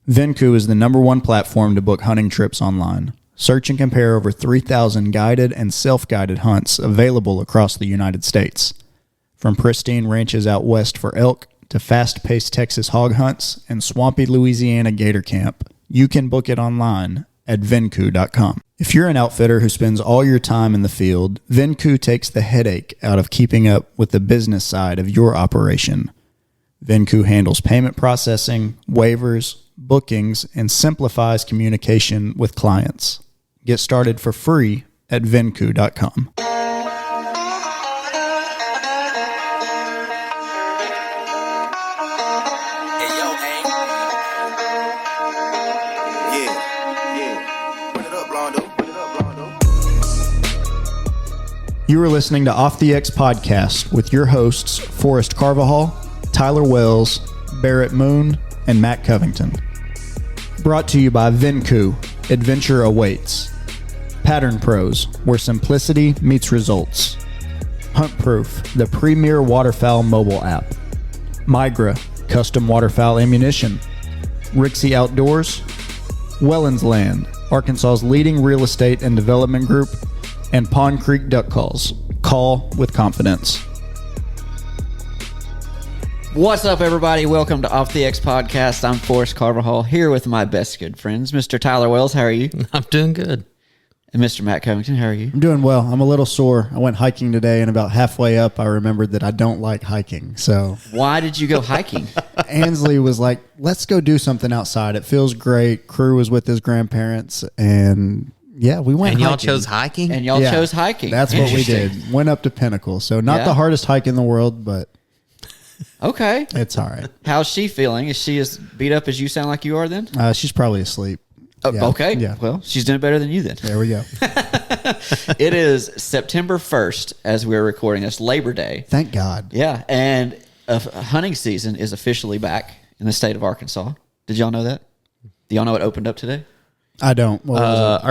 Venku is the #1 platform to book hunting trips online. Search and compare over 3,000 guided and self-guided hunts available across the United States. From pristine ranches out west for elk to fast-paced Texas hog hunts and swampy Louisiana gator camp, you can book it online at venku.com. If you're an outfitter who spends all your time in the field, Venku takes the headache out of keeping up with the business side of your operation. Venku handles payment processing, waivers, bookings, and simplifies communication with clients. Get started for free at venku.com. You are listening to Off the X Podcast with your hosts, Forrest Carvajal, Tyler Wells, Barrett Moon, and Matt Covington. Brought to you by Venku, Adventure Awaits. Pattern Pros, where simplicity meets results. Hunt Proof, the premier waterfowl mobile app. Migra, custom waterfowl ammunition. Rixie Outdoors. Wellens Land, Arkansas's leading real estate and development group. And Pond Creek Duck Calls. Call with confidence. What's up, everybody? Welcome to Off the X Podcast. I'm Forrest Carvajal, here with my best good friends, Mr. Tyler Wells. How are you? I'm doing good. And Mr. Matt Covington, how are you? I'm doing well. I'm a little sore. I went hiking today, and about halfway up, I remembered that I don't like hiking. So, why did you go hiking? Ansley was like, let's go do something outside. It feels great. Crew was with his grandparents, and yeah, we went and y'all hiking. chose hiking? And y'all chose hiking. That's what we did. Went up to Pinnacle. So not the hardest hike in the world, but okay. It's all right. How's she feeling? Is she as beat up as you sound like you are then? She's probably asleep. Yeah. Okay. Yeah. Well, she's doing better than you then. There we go. It is September 1st as we're recording this, Labor Day. Thank God. Yeah. And a hunting season is officially back in the state of Arkansas. Did y'all know that? Do y'all know it opened up today? I don't. What was it?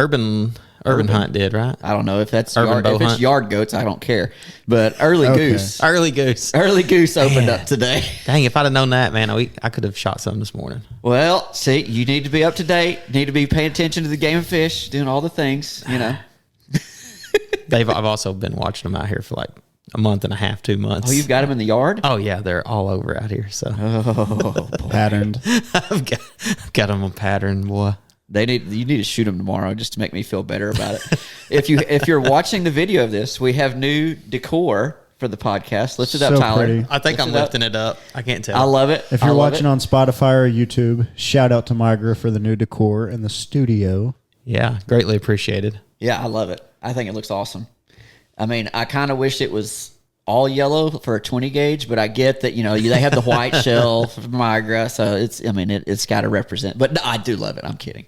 Urban Hunt did, right? I don't know if that's Urban if it's yard goats. I don't care. But Early Goose opened up today. Dang, if I'd have known that, man, I could have shot some this morning. Well, see, you need to be up to date. Need to be paying attention to the game and fish, doing all the things, you know. I've also been watching them out here for like a month and a half, 2 months. Oh, you've got them in the yard? Oh yeah, they're all over out here. So Patterned. I've got them on pattern, boy. You need to shoot them tomorrow just to make me feel better about it. If you're watching the video of this, we have new decor for the podcast. Lift it up, Tyler. Pretty. I think I'm lifting it up. I can't tell. I love it. If you're watching on Spotify or YouTube, shout out to Migra for the new decor in the studio. Yeah, greatly appreciated. Yeah, I love it. I think it looks awesome. I mean, I kind of wish it was all yellow for a 20 gauge, but I get that, they have the white shell from Migra, so it's got to represent. But no, I do love it. I'm kidding.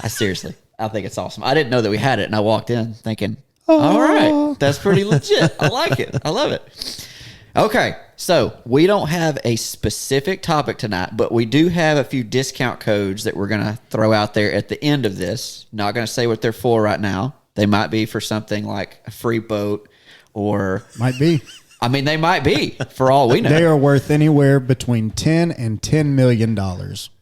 I think it's awesome. I didn't know that we had it, and I walked in thinking, all right, that's pretty legit. I like it. I love it. Okay, so we don't have a specific topic tonight, but we do have a few discount codes that we're going to throw out there at the end of this. Not going to say what they're for right now. They might be for something like a free boat or... Might be. I mean, they might be, for all we know. They are worth anywhere between $10 and $10 million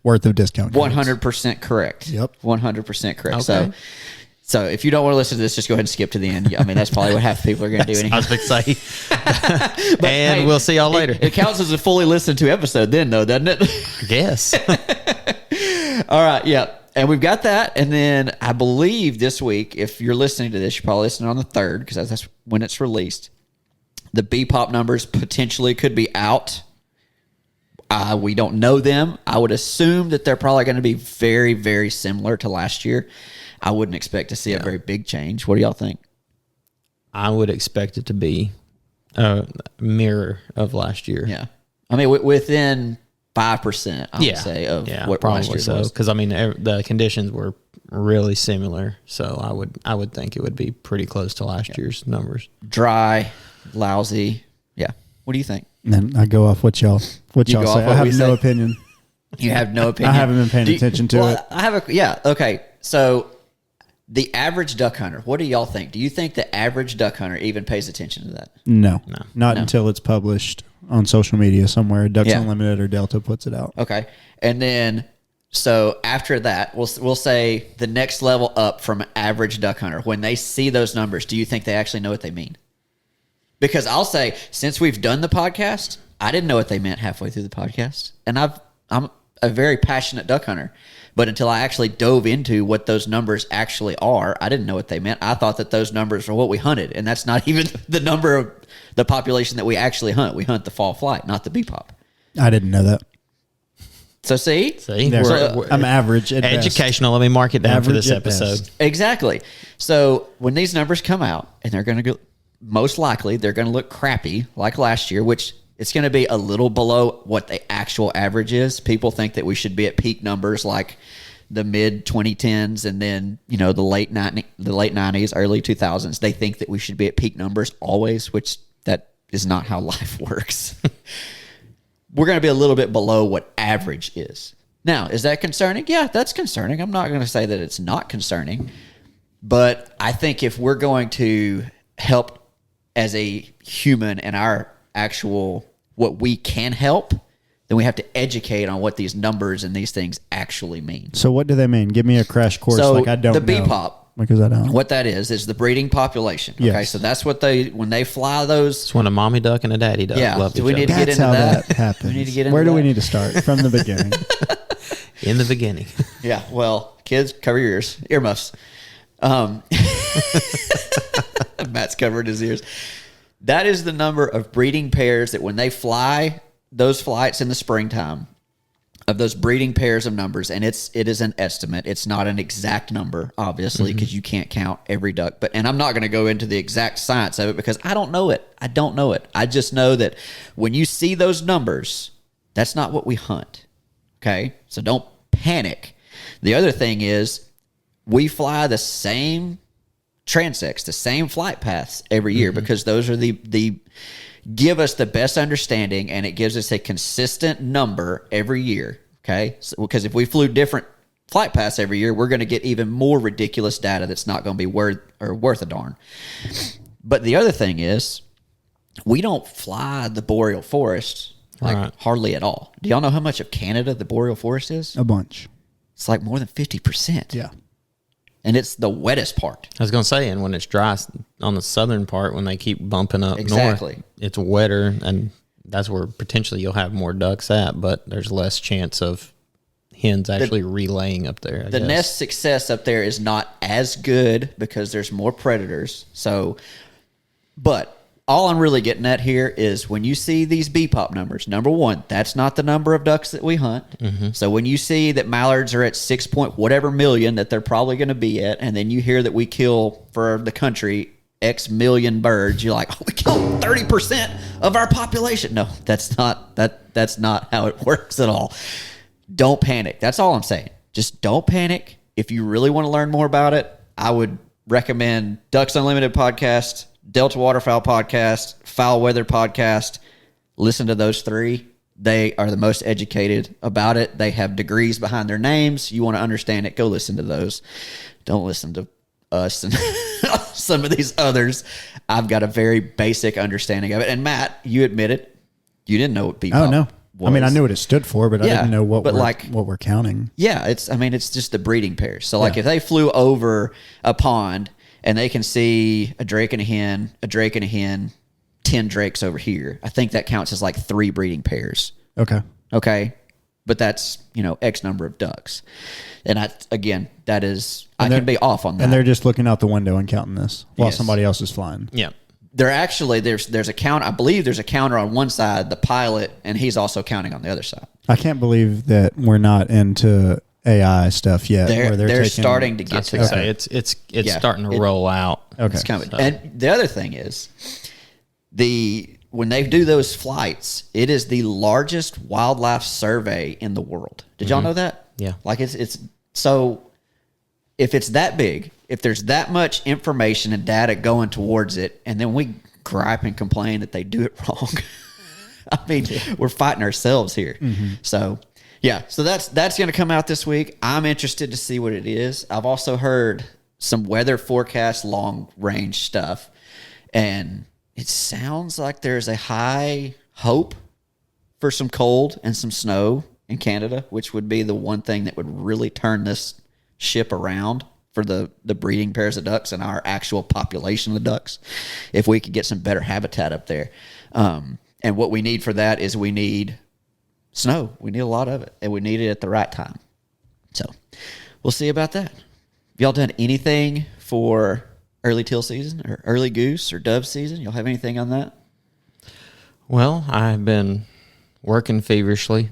worth of discount codes. 100% correct. Yep. 100% correct. Okay. So if you don't want to listen to this, just go ahead and skip to the end. I mean, that's probably what half the people are going to do anyway. I was going to say. And we'll see y'all later. It counts as a fully listened to episode then, though, doesn't it? Yes. All right, yeah. And we've got that. And then I believe this week, if you're listening to this, you're probably listening on the 3rd because that's when it's released. The BPOP numbers potentially could be out. We don't know them. I would assume that they're probably going to be very, very similar to last year. I wouldn't expect to see a very big change. What do y'all think? I would expect it to be a mirror of last year. Yeah. I mean, within 5%, I would say, of what last year was. Because, the conditions were really similar. So I would think it would be pretty close to last year's numbers. Dry, lousy. Yeah. What do you think? And then I go off what y'all say. I have no opinion. You have no opinion? I haven't been paying attention to it. I have okay. So the average duck hunter, what do y'all think? Do you think the average duck hunter even pays attention to that? No. Not until it's published on social media somewhere. Ducks Unlimited or Delta puts it out. Okay. And then So after that, we'll say the next level up from average duck hunter. When they see those numbers, do you think they actually know what they mean? Because I'll say, since we've done the podcast, I didn't know what they meant halfway through the podcast, and I'm a very passionate duck hunter. But until I actually dove into what those numbers actually are, I didn't know what they meant. I thought that those numbers were what we hunted, and that's not even the number of the population that we actually hunt. We hunt the fall flight, not the BPOP. I didn't know that. So see, I'm average at educational. Let me mark it down for this episode. Best. Exactly. So when these numbers come out, and they're going to go, most likely they're going to look crappy like last year, which it's going to be a little below what the actual average is. People think that we should be at peak numbers like the mid 2010s and then, the late 90s, early 2000s. They think that we should be at peak numbers always, which that is not how life works. We're going to be a little bit below what average is. Now, is that concerning? Yeah, that's concerning. I'm not going to say that it's not concerning, but I think if we're going to help as a human and our actual what we can help, then we have to educate on what these numbers and these things actually mean. So what do they mean? Give me a crash course. So like I don't the know. BPOP, because I don't. what that is the breeding population. Okay, Yes. so that's what when they fly those. It's when a mommy duck and a daddy duck love Do each we other. need to get That's into how that? that happens. We need to get into Where do we that? need to start? From the beginning. In the beginning. Yeah, well, kids, cover your ears, earmuffs. Matt's covering his ears. That is the number of breeding pairs that when they fly those flights in the springtime, of those breeding pairs of numbers, and it is an estimate. It's not an exact number, obviously, because you can't count every duck. And I'm not going to go into the exact science of it because I don't know it. I just know that when you see those numbers, that's not what we hunt. Okay? So don't panic. The other thing is we fly the same transects, the same flight paths every year because those are the give us the best understanding, and it gives us a consistent number every year, okay? So, because if we flew different flight paths every year, we're going to get even more ridiculous data that's not going to be worth a darn. But the other thing is, we don't fly the boreal forest hardly at all. Do y'all know how much of Canada the boreal forest is? A bunch. It's like more than 50%. Yeah. And it's the wettest part. I was going to say, and when it's dry on the southern part, when they keep bumping up Exactly. north, it's wetter, and that's where potentially you'll have more ducks at, but there's less chance of hens actually relaying up there. The nest success up there is not as good because there's more predators. So, but all I'm really getting at here is when you see these BPOP numbers, number one, that's not the number of ducks that we hunt. So when you see that mallards are at 6 point whatever million that they're probably going to be at, and then you hear that we kill for the country X million birds, you're like, oh, we killed 30% of our population. No, that's not how it works at all. Don't panic. That's all I'm saying. Just don't panic. If you really want to learn more about it, I would recommend Ducks Unlimited podcast, Delta Waterfowl podcast, Foul Weather podcast. Listen to those three. They are the most educated about it. They have degrees behind their names. You want to understand it, go listen to those. Don't listen to us and some of these others. I've got a very basic understanding of it. And Matt, you admit it. You didn't know what BPOP Oh, no. was. I mean, I knew what it stood for, but I didn't know what we're counting. Yeah, it's just the breeding pairs. So, like, if they flew over a pond and they can see a drake and a hen, 10 drakes over here, I think that counts as like 3 breeding pairs. Okay. But that's, X number of ducks. And I can be off on that. And they're just looking out the window and counting this while somebody else is flying. Yeah. They're actually, there's a count. I believe there's a counter on one side, the pilot, and he's also counting on the other side. I can't believe that we're not into AI stuff yet. They're starting to get to that. It's starting to roll out. Okay. It's coming. And the other thing is, when they do those flights, it is the largest wildlife survey in the world. Did y'all know that? Yeah. Like it's so if it's that big, if there's that much information and data going towards it, and then we gripe and complain that they do it wrong. I mean, we're fighting ourselves here. So, yeah. So that's going to come out this week. I'm interested to see what it is. I've also heard some weather forecast long range stuff, and it sounds like there's a high hope for some cold and some snow in Canada, which would be the one thing that would really turn this ship around for the breeding pairs of ducks and our actual population of the ducks, if we could get some better habitat up there. And what we need for that is we need snow. We need a lot of it, and we need it at the right time. So we'll see about that. Have y'all done anything for early teal season or early goose or dove season? Y'all have anything on that? Well, I've been working feverishly.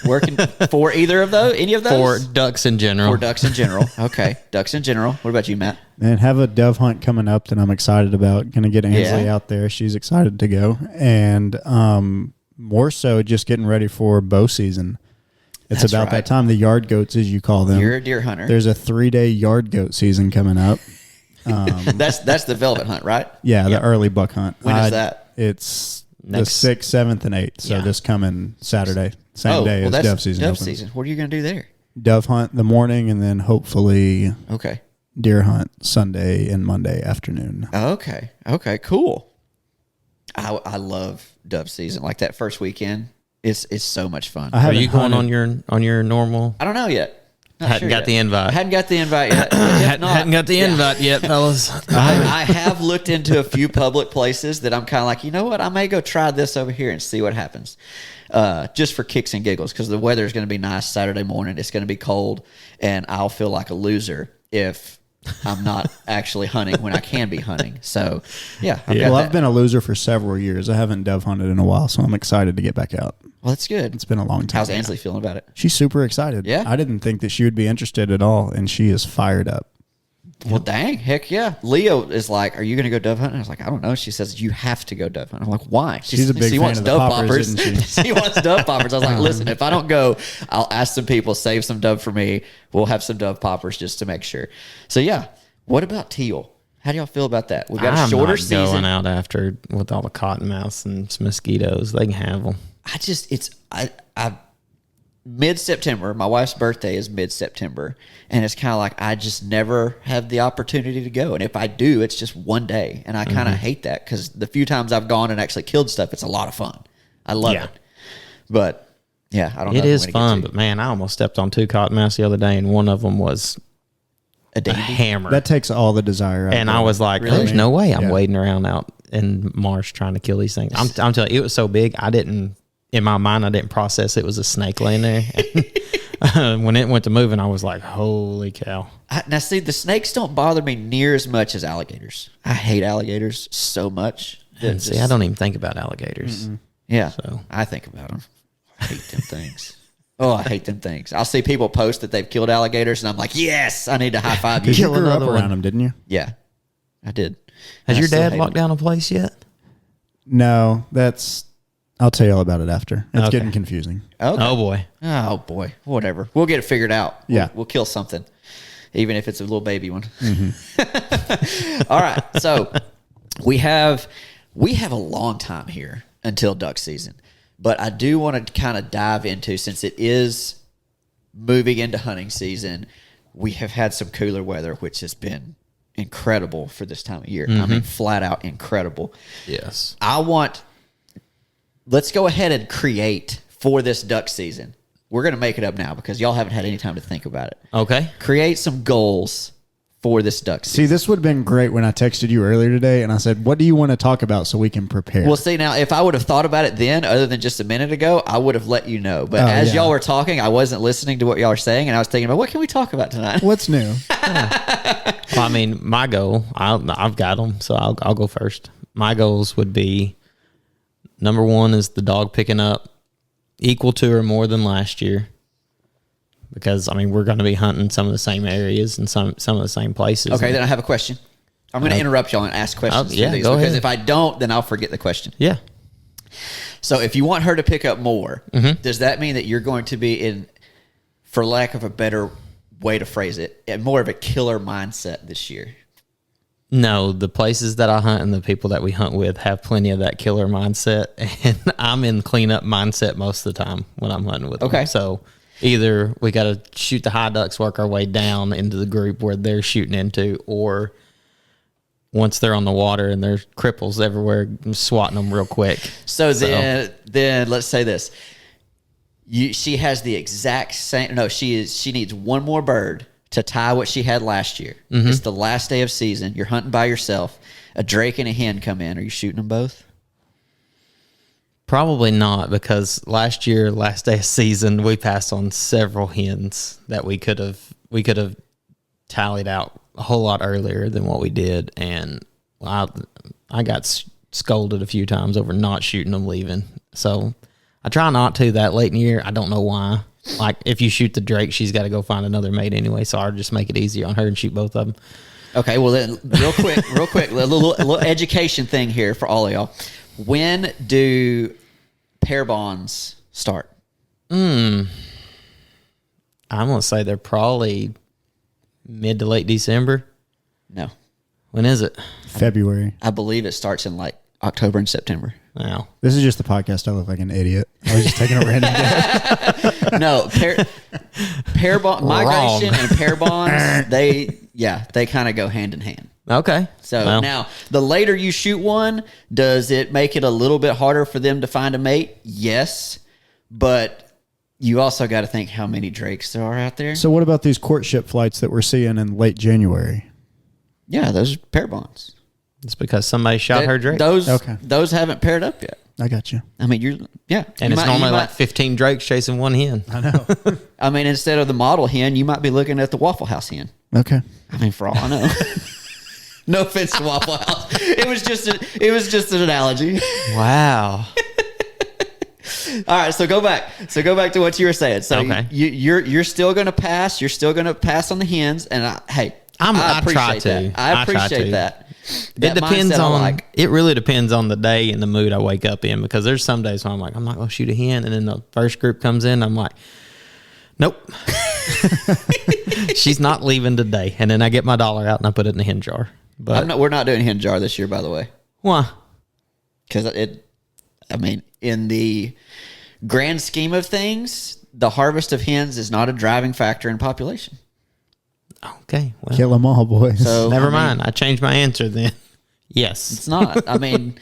Working for either of those? Any of those? For ducks in general. For ducks in general. Okay. Ducks in general. What about you, Matt? And have a dove hunt coming up that I'm excited about. Going to get Ansley out there. She's excited to go. And more so just getting ready for bow season. It's That's about right. that time, the yard goats, as you call them. You're a deer hunter. There's a 3-day yard goat season coming up. That's the velvet hunt, right? Yeah, the early buck hunt. When is that? It's Next- the 6th, 7th, and 8th. So Yeah. this coming Saturday. Same day as that's dove season. Dove opens. season. What are you going to do there? Dove hunt the morning, and then hopefully Okay. deer hunt Sunday and Monday afternoon. Okay. Okay. Cool. I love dove season. Like that first weekend, it's so much fun. I Are haven't you going hunted- on your normal? I don't know yet. Not Hadn't sure got yet. the invite. I hadn't got the invite yet. If not, Hadn't got the yeah. invite yet, fellas. I have looked into a few public places that I'm kind of like, you know what? I may go try this over here and see what happens. Just for kicks and giggles, because the weather is going to be nice Saturday morning. It's going to be cold, and I'll feel like a loser if I'm not actually hunting when I can be hunting. So, yeah. Well, I've been a loser for several years. I haven't dove hunted in a while, so I'm excited to get back out. Well, that's good. It's been a long time. How's Ansley feeling about it? She's super excited. Yeah? I didn't think that she would be interested at all, and she is fired up. Well, dang, heck yeah. Leo is like, "Are you going to go dove hunting?" I was like, "I don't know." She says, "You have to go dove hunting." I'm like, "Why?" She's a big she fan wants of the dove poppers, poppers. isn't She wants dove poppers. I was like, "Listen, if I don't go, I'll ask some people, save some dove for me. We'll have some dove poppers just to make sure." So yeah, what about teal? How do y'all feel about that? We got a I'm shorter not season. going out after with all the cottonmouths and some mosquitoes. They can have them. I mid-September, my wife's birthday is mid-September, and it's kind of like I just never have the opportunity to go. And if I do, it's just one day, and I kind of hate that because the few times I've gone and actually killed stuff, it's a lot of fun. I love Yeah. it. But, yeah, I don't know. It if I'm is gonna get fun, to. but man, I almost stepped on 2 cottonmouths the other day, and one of them was A a dandy? hammer. That takes all the desire out. And of I it. was like, Really? there's no way I'm Yeah. wading around out in marsh trying to kill these things. I'm telling you, it was so big, in my mind, I didn't process it was a snake laying there. When it went to moving, I was like, holy cow. Now, see, the snakes don't bother me near as much as alligators. I hate alligators so much. And see, I don't even think about alligators. Yeah, So. I think about them. I hate them things. Oh, I hate them things. I'll see people post that they've killed alligators, and I'm like, yes, I need to high five you. Because you Kill grew up another around one. them, didn't you? Yeah, I did. Has And I your still dad hate locked them. down a place yet? No, I'll tell you all about it after. It's Okay. getting confusing. Okay. Oh, boy. Oh boy, whatever. We'll get it figured out. Yeah. We'll kill something, even if it's a little baby one. All right, so we have a long time here until duck season, but I do want to kind of dive into, since it is moving into hunting season, we have had some cooler weather, which has been incredible for this time of year. I mean, flat out incredible. Yes. Let's go ahead and create for this duck season. We're going to make it up now because y'all haven't had any time to think about it. Okay. Create some goals for this duck See, season. this would have been great when I texted you earlier today, and I said, what do you want to talk about so we can prepare? Well, see, now, if I would have thought about it then, other than just a minute ago, I would have let you know. But as yeah. y'all were talking, I wasn't listening to what y'all were saying, and I was thinking about, what can we talk about tonight? What's new? Well, I mean, my goal, I've got them, so I'll go first. My goals would be, number 1 is the dog picking up equal to or more than last year. Because, I mean, we're going to be hunting some of the same areas and some of the same places. Okay, then I have a question. I'm going to interrupt y'all and ask questions yeah, through these, go because ahead. if I don't, then I'll forget the question. Yeah. So if you want her to pick up more, Mm-hmm. does that mean that you're going to be in, for lack of a better way to phrase it, more of a killer mindset this year? No, the places that I hunt and the people that we hunt with have plenty of that killer mindset. And I'm in cleanup mindset most of the time when I'm hunting with Okay. them. So either we got to shoot the high ducks, work our way down into the group where they're shooting into, or once they're on the water and there's cripples everywhere, I'm swatting them real quick. So then let's say this. She has the exact same. No, she needs one more bird to tie what she had last year. Mm-hmm. It's the last day of season. You're hunting by yourself. A drake and a hen come in. Are you shooting them both? Probably not, because last year, last day of season, we passed on several hens that we could have tallied out a whole lot earlier than what we did, and I got scolded a few times over not shooting them leaving. So I try not to that late in the year. I don't know why. Like, if you shoot the drake, she's got to go find another mate anyway, so I'll just make it easier on her and shoot both of them. Okay, well then, real quick, a little education thing here for all of y'all. When do pair bonds start? I'm gonna say they're probably mid to late December. No, When is it? February. I believe it starts in like October and September. Wow. This is just the podcast. I look like an idiot. I was just taking a random guess. No, pair bond migration and pair bonds. They kind of go hand in hand. Okay. So Well, now, the later you shoot one, does it make it a little bit harder for them to find a mate? Yes, but you also got to think how many drakes there are out there. So what about these courtship flights that we're seeing in late January? Yeah, those are pair bonds. it's because somebody shot her drake. Those Okay. those haven't paired up yet. I got you. I mean, And it's normally like 15 drakes chasing one hen. I know. I mean, instead of the model hen, you might be looking at the Waffle House hen. Okay. I mean, for all I know. No offense to Waffle House. It was just an analogy. Wow. All right, so go back. To what you were saying. So Okay. you're still going to pass. You're still going to pass on the hens. And I try to. that. I appreciate that. It depends mindset I on. like. It really depends on the day and the mood I wake up in, because there's some days when I'm like, I'm not going to shoot a hen, and then the first group comes in, I'm like, nope, she's not leaving today. And then I get my dollar out and I put it in the hen jar. But We're not doing hen jar this year, by the way, why? because in the grand scheme of things, the harvest of hens is not a driving factor in population. Okay, well, Kill them all, boys. So never I mean, mind. I changed my answer then. Yes. It's not. I mean,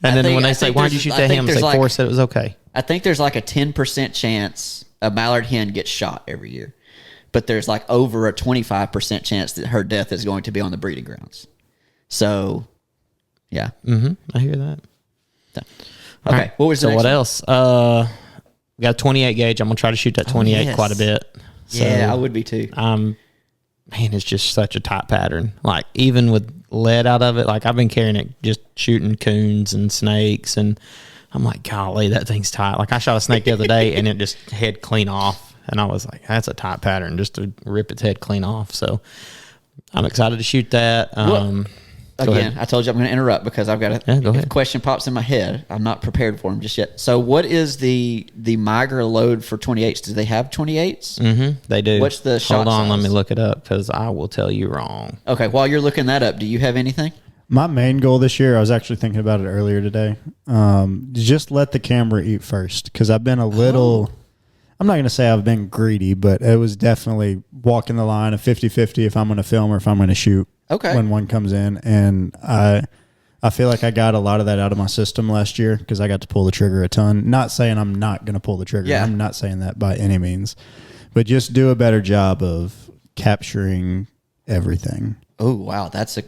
And then when I they say, think why'd you shoot that hen? I say, Forrest said it was okay. I think there's like a 10% chance a mallard hen gets shot every year, but there's like over a 25% chance that her death is going to be on the breeding grounds. So, yeah. I hear that. Okay. All right. What was the So next what one? else? We got a 28 gauge. I'm going to try to shoot that 28 yes. quite a bit. So, Yeah, I would be too. man, it's just such a tight pattern. Like, even with lead out of it, like, I've been carrying it just shooting coons and snakes, and I'm like, golly, that thing's tight. Like, I shot a snake the other day and it just head clean off, and I was like, that's a tight pattern just to rip its head clean off. So I'm excited to shoot that. Go Again, ahead. I told you I'm going to interrupt because I've got a Yeah, go ahead. question pops in my head. I'm not prepared for them just yet. So, what is the Migra load for 28s? Do they have 28s? They do. What's the shot Hold on, let size? me look it up, because I will tell you wrong. Okay, while you're looking that up, do you have anything? My main goal this year, I was actually thinking about it earlier today, just let the camera eat first, because I've been a little, I'm not going to say I've been greedy, but it was definitely walking the line of 50-50 if I'm going to film or if I'm going to shoot. Okay. When one comes in, and I feel like I got a lot of that out of my system last year because I got to pull the trigger a ton. Not saying I'm not going to pull the trigger. Yeah. I'm not saying that by any means, but just do a better job of capturing everything. Oh, wow. That's a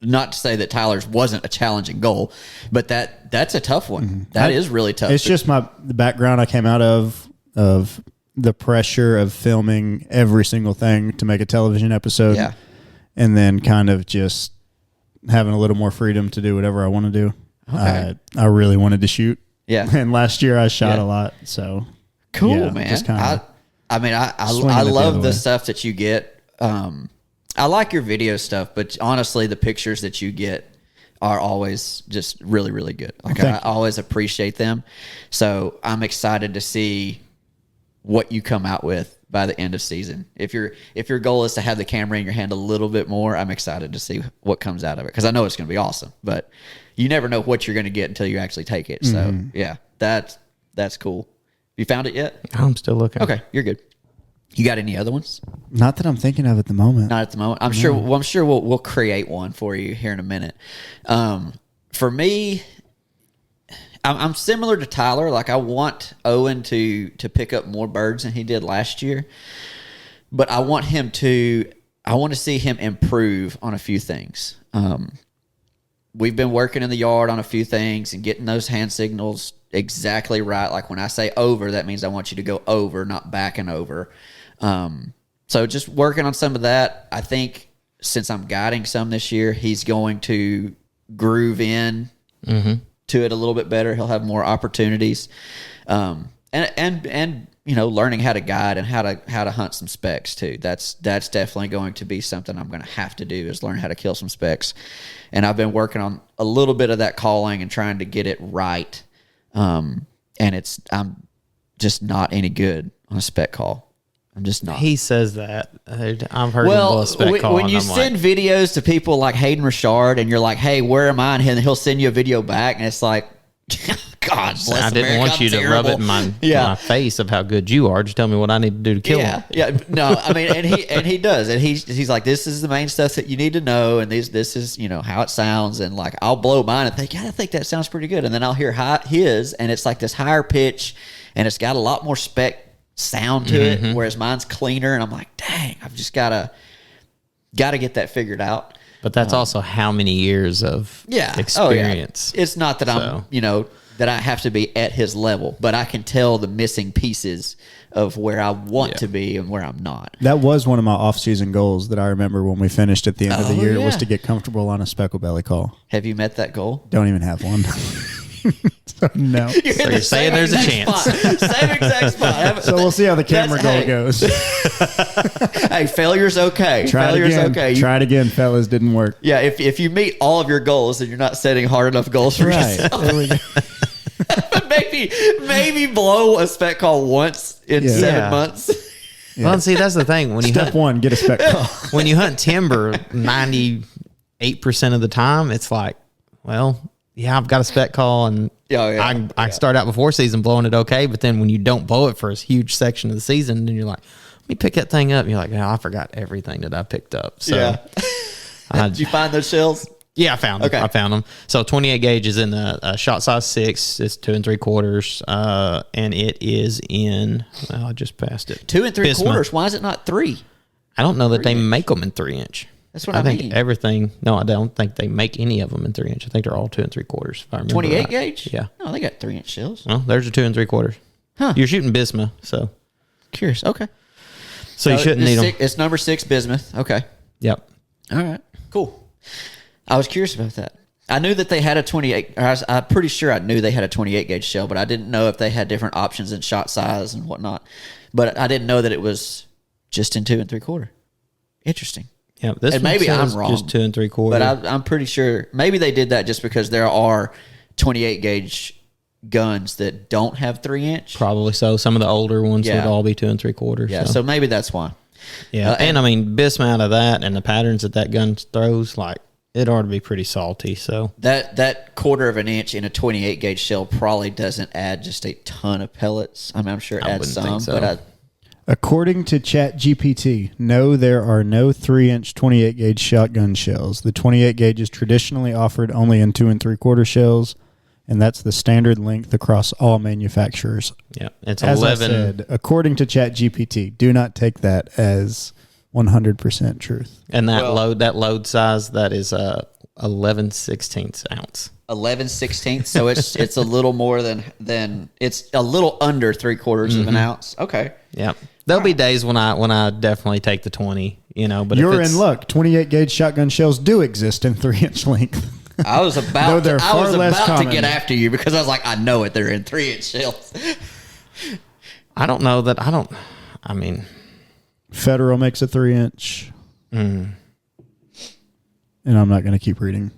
not to say that Tyler's wasn't a challenging goal, but that's a tough one. That is really tough. It's just the background I came out of the pressure of filming every single thing to make a television episode. Yeah. And then kind of just having a little more freedom to do whatever I want to do. Okay. I really wanted to shoot. Yeah. And last year I shot Yeah. a lot. So Cool, yeah, man. just kinda I swinging it the love other the way. stuff that you get. I like your video stuff, but honestly, the pictures that you get are always just really, really good. Like, I always appreciate them. So I'm excited to see what you come out with by the end of season. If your goal is to have the camera in your hand a little bit more, I'm excited to see what comes out of it, because I know it's going to be awesome. But you never know what you're going to get until you actually take it. So yeah, that's cool. You found it yet? I'm still looking. Okay, you're good. You got any other ones? not that I'm thinking of at the moment. Not at the moment. I'm sure we'll create one for you here in a minute. For me, I'm similar to Tyler. Like I want Owen to pick up more birds than he did last year, but I want to see him improve on a few things. We've been working in the yard on a few things and getting those hand signals exactly right. Like when I say over, that means I want you to go over, not back and over. So just working on some of that. I think since I'm guiding some this year, he's going to groove in to it a little bit better. He'll have more opportunities. And learning how to guide and how to hunt some specs too. That's definitely going to be something I'm going to have to do, is learn how to kill some specs. And I've been working on a little bit of that calling and trying to get it right. And I'm just not any good on a spec call. I'm just not. He says that. I've heard him blow a spec call. When you send videos to people like Hayden Richard and you're like, hey, where am I? And he'll send you a video back and it's like, God bless I didn't America, want you to rub it in my face of how good you are. Just tell me what I need to do to kill him. Yeah. No, I mean, and he does. And he's like, this is the main stuff that you need to know. And this is, how it sounds. And like, I'll blow mine and think, I think that sounds pretty good. And then I'll hear his, and it's like this higher pitch and it's got a lot more spec sound to it, whereas mine's cleaner. And I'm like, dang, I've just got to get that figured out. But that's also how many years of experience. Oh, yeah. It's not that I'm, that I have to be at his level, but I can tell the missing pieces of where I want to be and where I'm not. That was one of my off-season goals that I remember when we finished at the end of the year was to get comfortable on a speckle belly call. Have you met that goal? Don't even have one. So, no. So you're saying there's a chance. Same exact spot. So we'll see how the camera goal goes. Hey, failure's okay. Failure's okay. Try it again, fellas. Didn't work. Yeah, if you meet all of your goals, then you're not setting hard enough goals for yourself. There we go. maybe blow a spec call once in 7 months. Yeah. Well, see, that's the thing. When you Step one, get a spec call. When you hunt timber 98% of the time, it's like, well, yeah, I've got a spec call, and I start out before season blowing it okay, but then when you don't blow it for a huge section of the season, then you're like, let me pick that thing up, and you're like, oh, I forgot everything that I picked up. So, did you find those shells? Yeah, I found them. Okay. I found them. So 28 gauge is in a shot size 6. It's 2 3/4, and it is in. Well, I just passed it. 2 3/4. Why is it not 3? I don't know that they make them in 3-inch. That's what I mean. I think everything. No, I don't think they make any of them in 3-inch. I think they're all 2 3/4. If I remember 28 right. gauge? Yeah. No, they got 3-inch shells. Well, there's a 2 3/4. Huh? You're shooting bismuth, so curious. Okay. So you shouldn't need them. It's number 6 bismuth. Okay. Yep. All right. Cool. I was curious about that. I knew that they had a 28. I'm pretty sure I knew they had a 28 gauge shell, but I didn't know if they had different options in shot size and whatnot. But I didn't know that it was just in 2 3/4. Interesting. Yeah, this and maybe I'm wrong. Just 2 3/4. But I'm pretty sure maybe they did that just because there are 28 gauge guns that don't have 3-inch. Probably so. Some of the older ones would all be 2 3/4. Yeah, so maybe that's why. Yeah, and I mean, bismuth out of that and the patterns that gun throws, like, it ought to be pretty salty. So that 1/4 of an inch in a 28 gauge shell probably doesn't add just a ton of pellets. I mean, I'm sure it adds some, so. but according to ChatGPT, no, there are no 3-inch 28 gauge shotgun shells. The 28 gauge is traditionally offered only in 2 3/4 shells, and that's the standard length across all manufacturers. Yeah, it's as 11. I said, according to ChatGPT, do not take that as 100% truth. And that load size, that is 11/16 ounce. 11/16. So it's a little more than it's a little under 3/4 of an ounce. Okay. Yeah. There'll be days when I definitely take the 20, but you're in luck. 28 gauge shotgun shells do exist in 3-inch length. I was about to get after you because I was like, I know it. They're in 3-inch shells. I don't know that. I mean, Federal makes a 3-inch. And I'm not going to keep reading.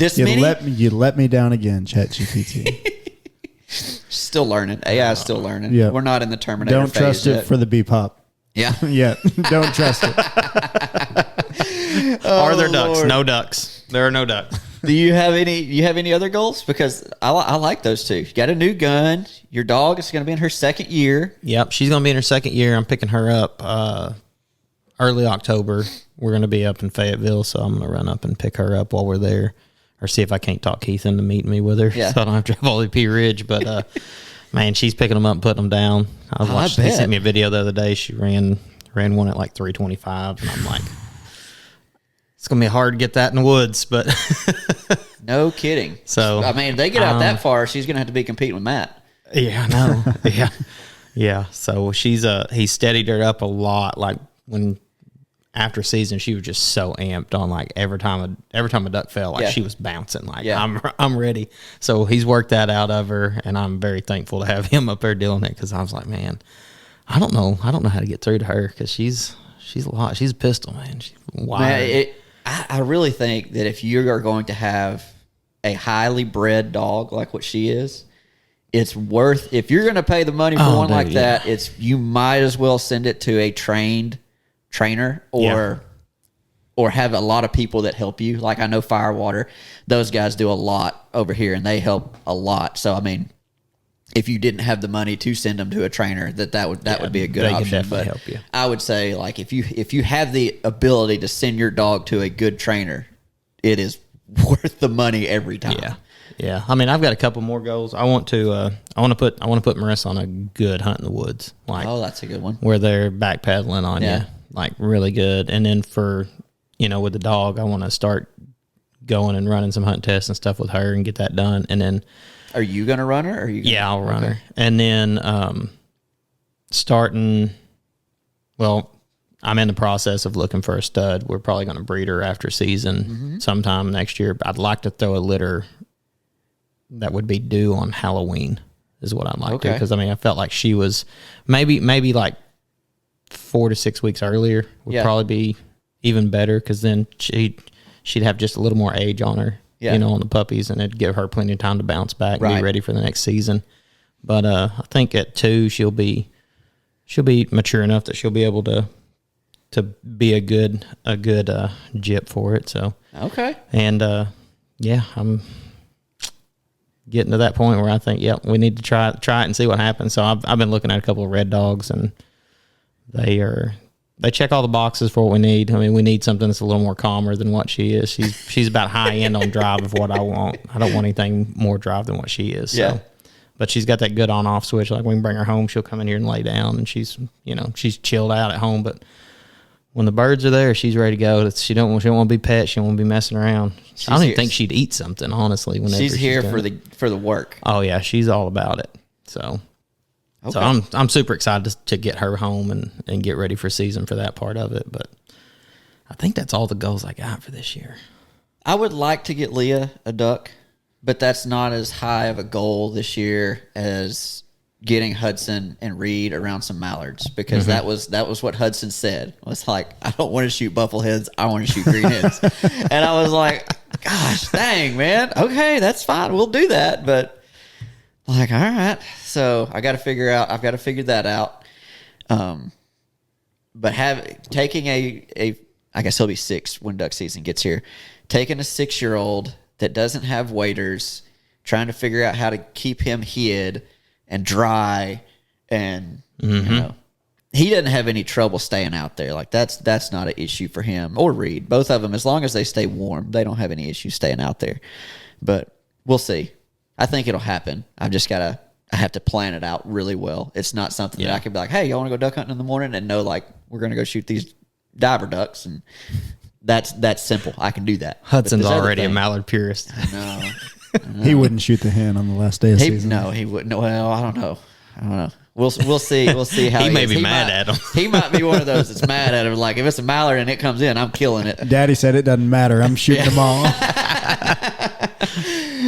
You let me down again, ChatGPT. Still learning. AI is still learning. Yeah. We're not in the Terminator Don't trust it for the BPOP. Yeah. Yeah. Don't trust it. Are there ducks? Lord. No ducks. There are no ducks. Do you have any other goals? Because I like those two. You got a new gun. Your dog is going to be in her 2nd year. Yep, she's going to be in her 2nd year. I'm picking her up early October. We're going to be up in Fayetteville, so I'm going to run up and pick her up while we're there. or see if I can't talk Keith into meeting me with her, so I don't have to drive all the way to Pea Ridge. But man, she's picking them up and putting them down. I was watching. He sent me a video the other day. She ran one at like 325, and I'm like, it's gonna be hard to get that in the woods, but no kidding. So I mean, they get out that far, she's gonna have to be competing with Matt. Yeah, I know. Yeah. So he steadied her up a lot. Like when after season, she was just so amped on like every time a duck fell, like she was bouncing. Like I'm ready. So he's worked that out of her, and I'm very thankful to have him up there doing it, because I was like, man, I don't know how to get through to her, because she's a lot. She's a pistol, man. She's wild. Man, I really think that if you are going to have a highly bred dog like what she is, it's worth, if you're going to pay the money for one like that, you might as well send it to a trained trainer or have a lot of people that help you. Like I know Firewater, those guys do a lot over here, and they help a lot. So I mean, if you didn't have the money to send them to a trainer, that would be a good option. Definitely help you. I would say, like, if you have the ability to send your dog to a good trainer, it is worth the money every time. Yeah. I mean, I've got a couple more goals. I want to put Marissa on a good hunt in the woods. Like, oh, that's a good one. Where they're backpedaling on you, like really good. And then for, with the dog, I want to start going and running some hunt tests and stuff with her and get that done. And then, are you going to run her? Or are you? Yeah, I'll run her. And then I'm in the process of looking for a stud. We're probably going to breed her after season sometime next year. But I'd like to throw a litter that would be due on Halloween is what I'd like to. Because, I mean, I felt like she was maybe like 4 to 6 weeks earlier would probably be even better, because then she'd have just a little more age on her. On the puppies, and it'd give her plenty of time to bounce back and be ready for the next season. But I think at 2 she'll be mature enough that she'll be able to be a good jip for it. So and I'm getting to that point where I think we need to try it and see what happens. So I've been looking at a couple of red dogs, and they check all the boxes for what we need. I mean, we need something that's a little more calmer than what she is. She's about high end on drive of what I want. I don't want anything more drive than what she is. So. But she's got that good on off switch. Like we can bring her home, she'll come in here and lay down, and she's chilled out at home. But when the birds are there, she's ready to go. She don't want to be pet. She don't want to be messing around. I don't even think she'd eat something, honestly. Whenever she's here for the work. Oh yeah, she's all about it. So. Okay. So I'm super excited to get her home and get ready for season for that part of it. But I think that's all the goals I got for this year. I would like to get Leah a duck, but that's not as high of a goal this year as getting Hudson and Reed around some mallards, because that was what Hudson said. It was like, I don't want to shoot buffleheads, I want to shoot greenheads. And I was like, gosh, dang, man. Okay, that's fine. We'll do that. But like, all right. So I've got to figure that out. But taking I guess he'll be 6 when duck season gets here. Taking a 6-year-old that doesn't have waders, trying to figure out how to keep him hid and dry, and he doesn't have any trouble staying out there. Like that's not an issue for him or Reed. Both of them, as long as they stay warm, they don't have any issue staying out there. But we'll see. I think it'll happen. I have to plan it out really well. It's not something that I can be like, hey, y'all want to go duck hunting in the morning, and know like we're going to go shoot these diver ducks, and that's simple. I can do that. Hudson's already a mallard purist. No. He wouldn't shoot the hen on the last day of season. No, he wouldn't. Well, I don't know. We'll see. We'll see how he may be mad at him. He might be one of those that's mad at him. Like, if it's a mallard and it comes in, I'm killing it. Daddy said it doesn't matter. I'm shooting them all.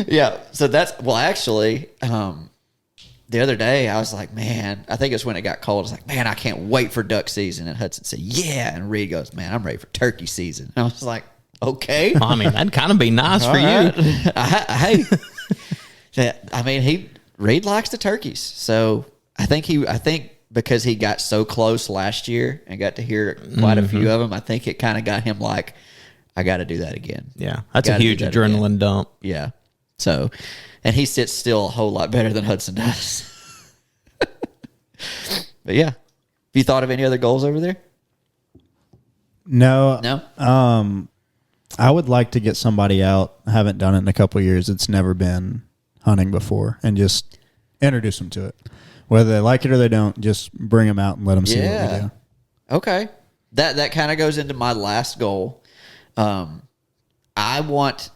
Yeah. So actually, the other day I was like, man, I think it's when it got cold. I was like, man, I can't wait for duck season. And Hudson said, yeah. And Reed goes, man, I'm ready for turkey season. And I was like, okay. Well, I mean, that'd kind of be nice for you. Hey, Reed likes the turkeys. So I think because he got so close last year and got to hear quite a few of them, I think it kind of got him like, I got to do that again. Yeah. That's a huge adrenaline dump. Yeah. So, and he sits still a whole lot better than Hudson does. But yeah. Have you thought of any other goals over there? No. No? I would like to get somebody out. I haven't done it in a couple of years. It's never been hunting before, and just introduce them to it. Whether they like it or they don't, just bring them out and let them see what we do. Okay. That kind of goes into my last goal. I want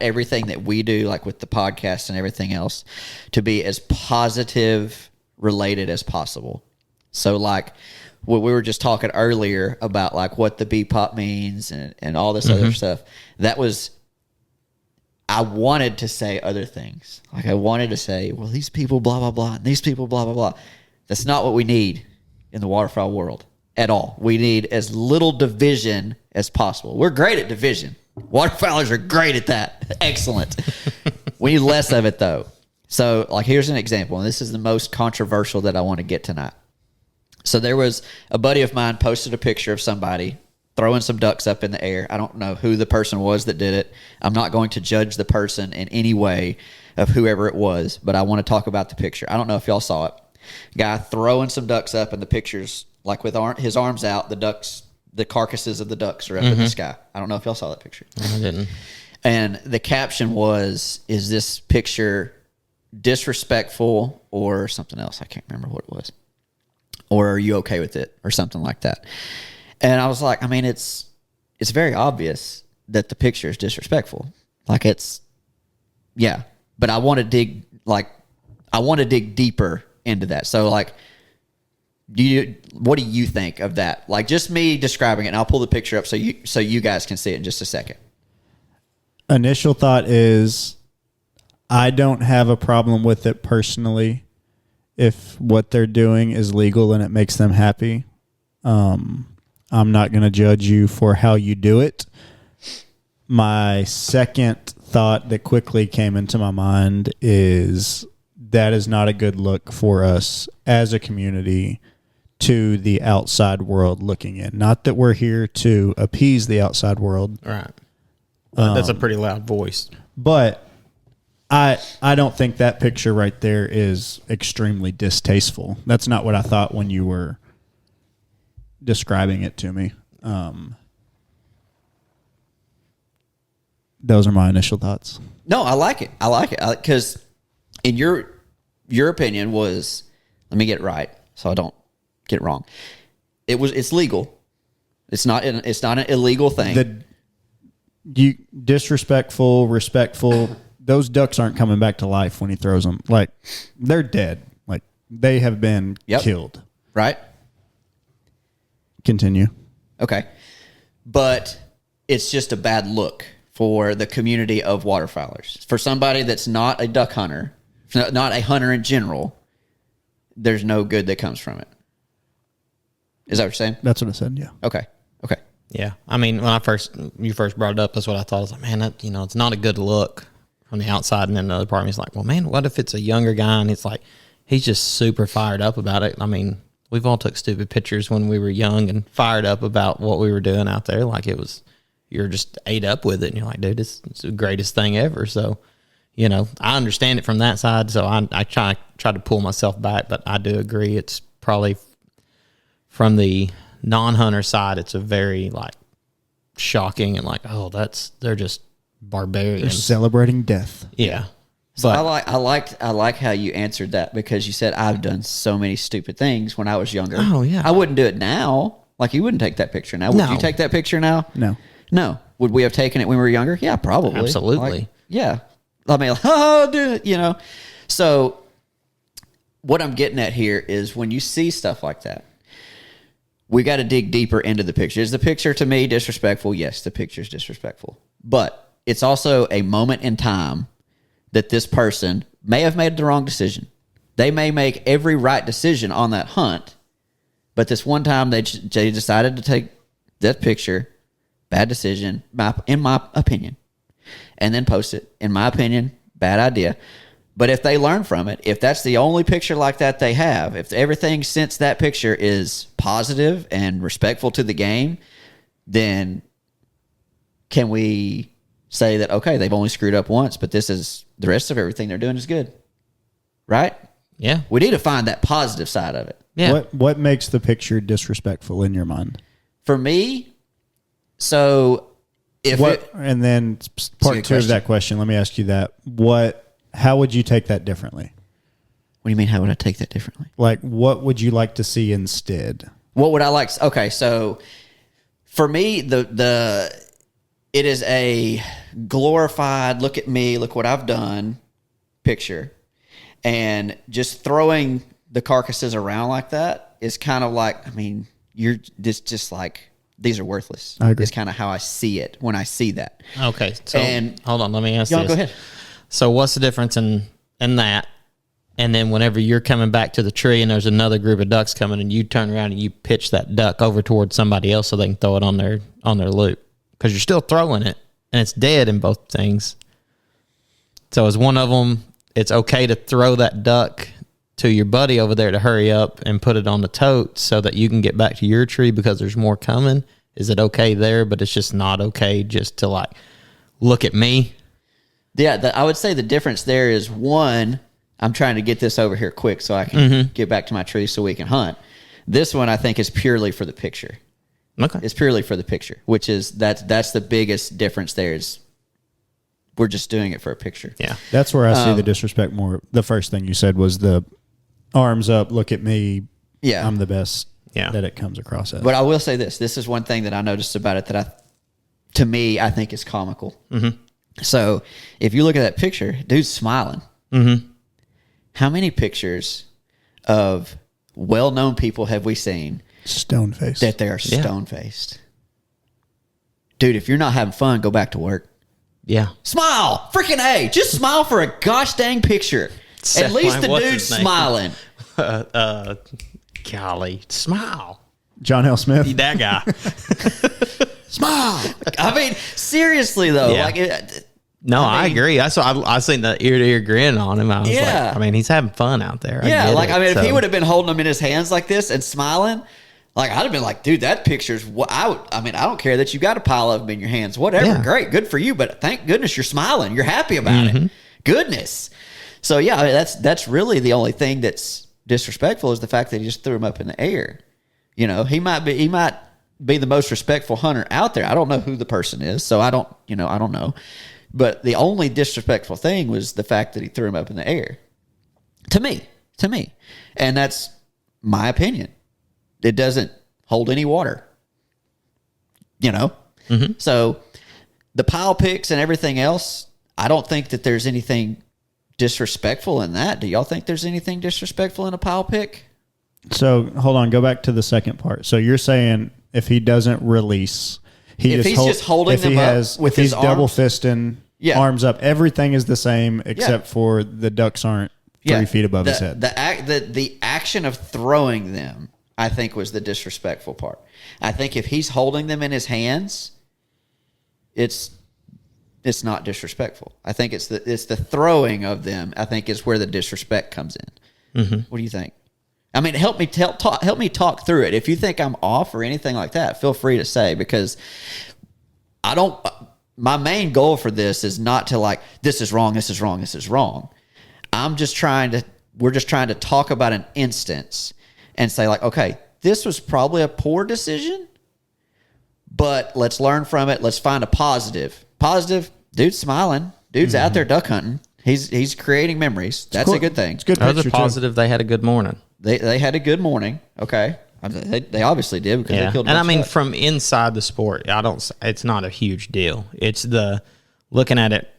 everything that we do, like with the podcast and everything else, to be as positive related as possible. So like what we were just talking earlier about, like what the BPOP means and all this other stuff. I wanted to say other things. Like I wanted to say, well, these people, blah, blah, blah, and these people, blah, blah, blah. That's not what we need in the waterfowl world at all. We need as little division as possible. We're great at division. Waterfowlers are great at that. Excellent. We need less of it, though. So, like, here's an example, and this is the most controversial that I want to get tonight. So there was a buddy of mine posted a picture of somebody throwing some ducks up in the air. I don't know who the person was that did it. I'm not going to judge the person in any way of whoever it was, but I want to talk about the picture. I don't know if y'all saw it. Guy throwing some ducks up, and the picture's like with his arms out, the carcasses of the ducks are up in the sky. I don't know if y'all saw that picture. I didn't. And the caption was, is this picture disrespectful or something else? I can't remember what it was. Or are you okay with it? Or something like that. And I was like, I mean, it's very obvious that the picture is disrespectful. Like yeah. But I want to dig deeper into that. So like, what do you think of that? Like just me describing it, and I'll pull the picture up so you guys can see it in just a second. Initial thought is I don't have a problem with it personally if what they're doing is legal and it makes them happy. I'm not going to judge you for how you do it. My second thought that quickly came into my mind is that is not a good look for us as a community to the outside world looking in. Not that we're here to appease the outside world. Right. That's a pretty loud voice. But I don't think that picture right there is extremely distasteful. That's not what I thought when you were describing it to me. Those are my initial thoughts. No, I like it. Because in your opinion was, let me get it right so I don't get it wrong. It's legal. It's not an illegal thing. Disrespectful, respectful. Those ducks aren't coming back to life when he throws them. Like they're dead. Like they have been killed. Right. Continue. Okay. But it's just a bad look for the community of waterfowlers. For somebody that's not a duck hunter, not a hunter in general, there's no good that comes from it. Is that what you're saying? That's what I said, yeah. Okay. Yeah. I mean, when you first brought it up, that's what I thought. I was like, man, it's not a good look from the outside. And then the other part of me is like, well, man, what if it's a younger guy and it's like, he's just super fired up about it. I mean, we've all took stupid pictures when we were young and fired up about what we were doing out there. Like you're just ate up with it. And you're like, dude, it's the greatest thing ever. So, I understand it from that side. So I try to pull myself back, but I do agree. It's probably from the non-hunter side, it's a very shocking and they're just barbarians. They're celebrating death. Yeah. So I like how you answered that, because you said I've done so many stupid things when I was younger. Oh yeah. I wouldn't do it now. Like you wouldn't take that picture now. Would you take that picture now? No. Would we have taken it when we were younger? Yeah, probably. Absolutely. Yeah. I mean, oh, dude, So what I'm getting at here is when you see stuff like that, we got to dig deeper into the picture. Is the picture to me disrespectful? Yes, the picture is disrespectful. But it's also a moment in time that this person may have made the wrong decision. They may make every right decision on that hunt, but this one time they decided to take that picture, bad decision, in my opinion, and then post it. In my opinion, bad idea. But if they learn from it, if that's the only picture like that they have, if everything since that picture is positive and respectful to the game, then can we say that, okay, they've only screwed up once, but the rest of everything they're doing is good, right? Yeah. We need to find that positive side of it. Yeah. What makes the picture disrespectful in your mind? For me, so And then part two of that question, let me ask you that. How would you take that differently? What do you mean, how would I take that differently? Like, what would you like to see instead? What would I like? Okay, so for me, it is a glorified, look at me, look what I've done picture. And just throwing the carcasses around like that is kind of like, I mean, you're just like, these are worthless. I agree. It's kind of how I see it when I see that. Okay. So hold on, let me ask this. Go ahead. So what's the difference in that? And then whenever you're coming back to the tree and there's another group of ducks coming and you turn around and you pitch that duck over towards somebody else so they can throw it on their loop, because you're still throwing it and it's dead in both things. So as one of them, it's okay to throw that duck to your buddy over there to hurry up and put it on the tote so that you can get back to your tree because there's more coming. Is it okay there, but it's just not okay just to like look at me? Yeah, I would say the difference there is, one, I'm trying to get this over here quick so I can get back to my tree so we can hunt. This one I think is purely for the picture. Okay. It's purely for the picture, which is that's the biggest difference there is we're just doing it for a picture. Yeah. That's where I see the disrespect more. The first thing you said was the arms up, look at me. Yeah. I'm the best Yeah. that it comes across as. But I will say this. This is one thing that I noticed about it that to me, I think is comical. Mm-hmm. So if you look at that picture, dude's smiling. Mm-hmm. How many pictures of well-known people have we seen stone-faced that they are stone-faced? Dude, if you're not having fun, go back to work. Yeah. Smile. Freaking A. Just smile for a gosh dang picture. At least the dude's smiling. Golly. Smile. John L. Smith. That guy. Smile. I mean, seriously, though. Yeah. I agree. I seen the ear-to-ear grin on him. I was like, I mean, he's having fun out there. If he would have been holding them in his hands like this and smiling, like, I'd have been like, dude, that picture's what I don't care that you got a pile of them in your hands. Whatever. Yeah. Great. Good for you. But thank goodness you're smiling. You're happy about it. Goodness. So, yeah, that's really the only thing that's disrespectful is the fact that he just threw them up in the air. You know, he might be the most respectful hunter out there. I don't know who the person is. So I don't know. But the only disrespectful thing was the fact that he threw him up in the air. To me. And that's my opinion. It doesn't hold any water. You know? Mm-hmm. So the pile picks and everything else, I don't think that there's anything disrespectful in that. Do y'all think there's anything disrespectful in a pile pick? So hold on, go back to the second part. So you're saying if he doesn't release, if he's just holding them up with his double fisting, arms up, everything is the same except for the ducks aren't 3 feet above his head. The action of throwing them, I think, was the disrespectful part. I think if he's holding them in his hands, it's not disrespectful. I think it's the throwing of them, I think, is where the disrespect comes in. Mm-hmm. What do you think? I mean, help me talk through it. If you think I'm off or anything like that, feel free to say, because my main goal for this is not to like, this is wrong, this is wrong, this is wrong. we're just trying to talk about an instance and say like, okay, this was probably a poor decision, but let's learn from it. Let's find a positive. Dude's smiling. Dude's out there duck hunting. He's creating memories. That's a good thing. It's good. Another positive. Too. They had a good morning. They had a good morning. Okay. They obviously did because they killed. And I mean, from inside the sport, it's not a huge deal. It's the looking at it,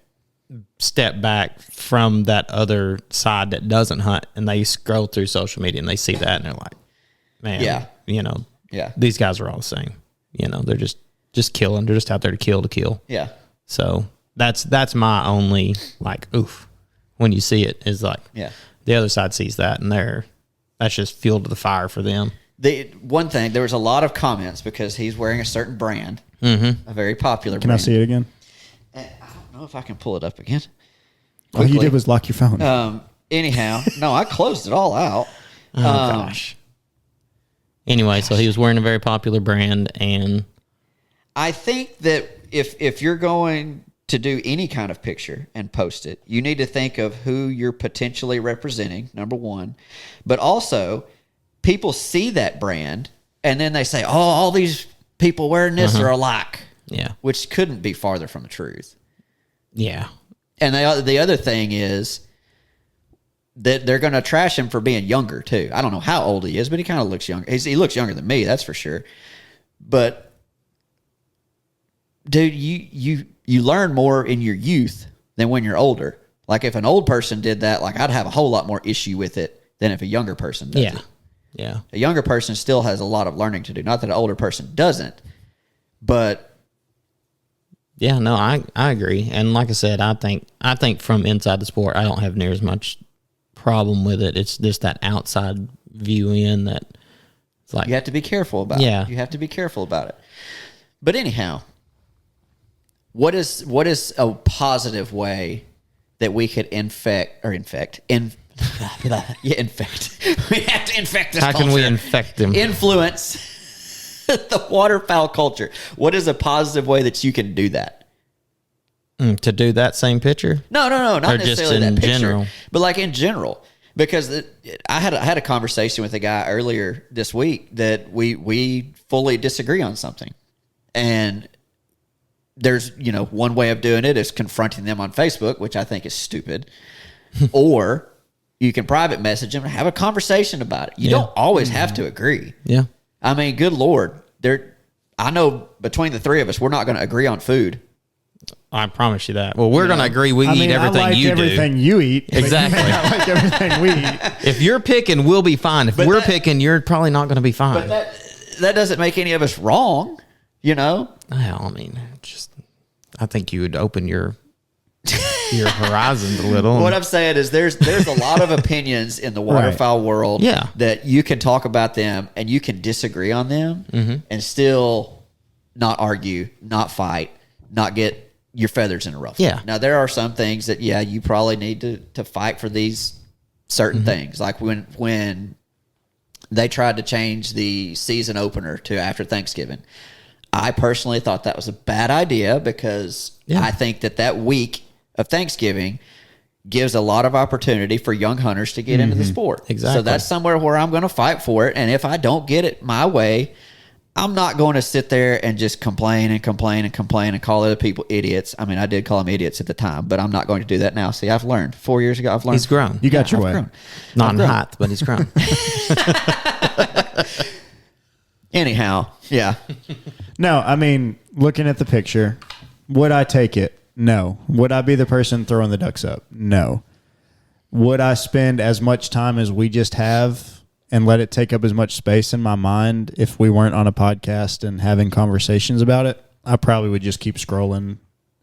step back from that other side that doesn't hunt, and they scroll through social media and they see that and they're like, man, these guys are all the same. They're just killing. They're just out there to kill. Yeah. So that's my only like oof when you see it is like the other side sees that and that's just fuel to the fire for them. The one thing, there was a lot of comments because he's wearing a certain brand, a very popular brand. Can I see it again? I don't know if I can pull it up again. All you did was lock your phone. Anyhow, no, I closed it all out. Oh, gosh. Anyway, so he was wearing a very popular brand, and I think that if you're going to do any kind of picture and post it, you need to think of who you're potentially representing, number one, but also people see that brand and then they say, oh, all these people wearing this are alike. Yeah. which couldn't be farther from the truth. Yeah. And the other thing is that they're going to trash him for being younger too. I don't know how old he is, but he kind of looks younger. He looks younger than me, that's for sure. But dude, you learn more in your youth than when you're older. Like if an old person did that, like I'd have a whole lot more issue with it than if a younger person does it. Yeah. A younger person still has a lot of learning to do. Not that an older person doesn't, but Yeah, no, I agree. And like I said, I think from inside the sport, I don't have near as much problem with it. It's just that outside view in that it's like you have to be careful about it. You have to be careful about it. But anyhow, what is a positive way that we could infect. We have to infect this how culture. can we infect them? Influence the waterfowl culture. What is a positive way that you can do that? To do that same picture? No, not Or necessarily just in that picture, general? but like in general. Because I had a conversation with a guy earlier this week that we fully disagree on something, and there's one way of doing it is confronting them on Facebook, which I think is stupid, or you can private message them and have a conversation about it. You don't always have to agree. Yeah. I mean, good Lord, I know between the three of us, we're not going to agree on food. I promise you that. Well, we're going to agree we eat everything I like you everything do. you eat. Exactly. I like everything we eat. If you're picking, we'll be fine. If we're picking, you're probably not going to be fine. But that doesn't make any of us wrong, Well, I mean, I think you would open your horizons a little. What I'm saying is there's a lot of opinions in the waterfowl world that you can talk about them and you can disagree on them and still not argue, not fight, not get your feathers in a ruffle. Yeah. Now, there are some things that, you probably need to fight for these certain things. Like when they tried to change the season opener to after Thanksgiving. I personally thought that was a bad idea because I think that week of Thanksgiving gives a lot of opportunity for young hunters to get into the sport. Exactly. So that's somewhere where I'm going to fight for it. And if I don't get it my way, I'm not going to sit there and just complain and call other people idiots. I mean, I did call them idiots at the time, but I'm not going to do that now. See, I've learned 4 years ago. I've learned. He's grown. You got your way. Grown. Not in height, but he's grown. Anyhow, yeah. No, I mean, looking at the picture, would I take it? No. Would I be the person throwing the ducks up? No. Would I spend as much time as we just have and let it take up as much space in my mind if we weren't on a podcast and having conversations about it? I probably would just keep scrolling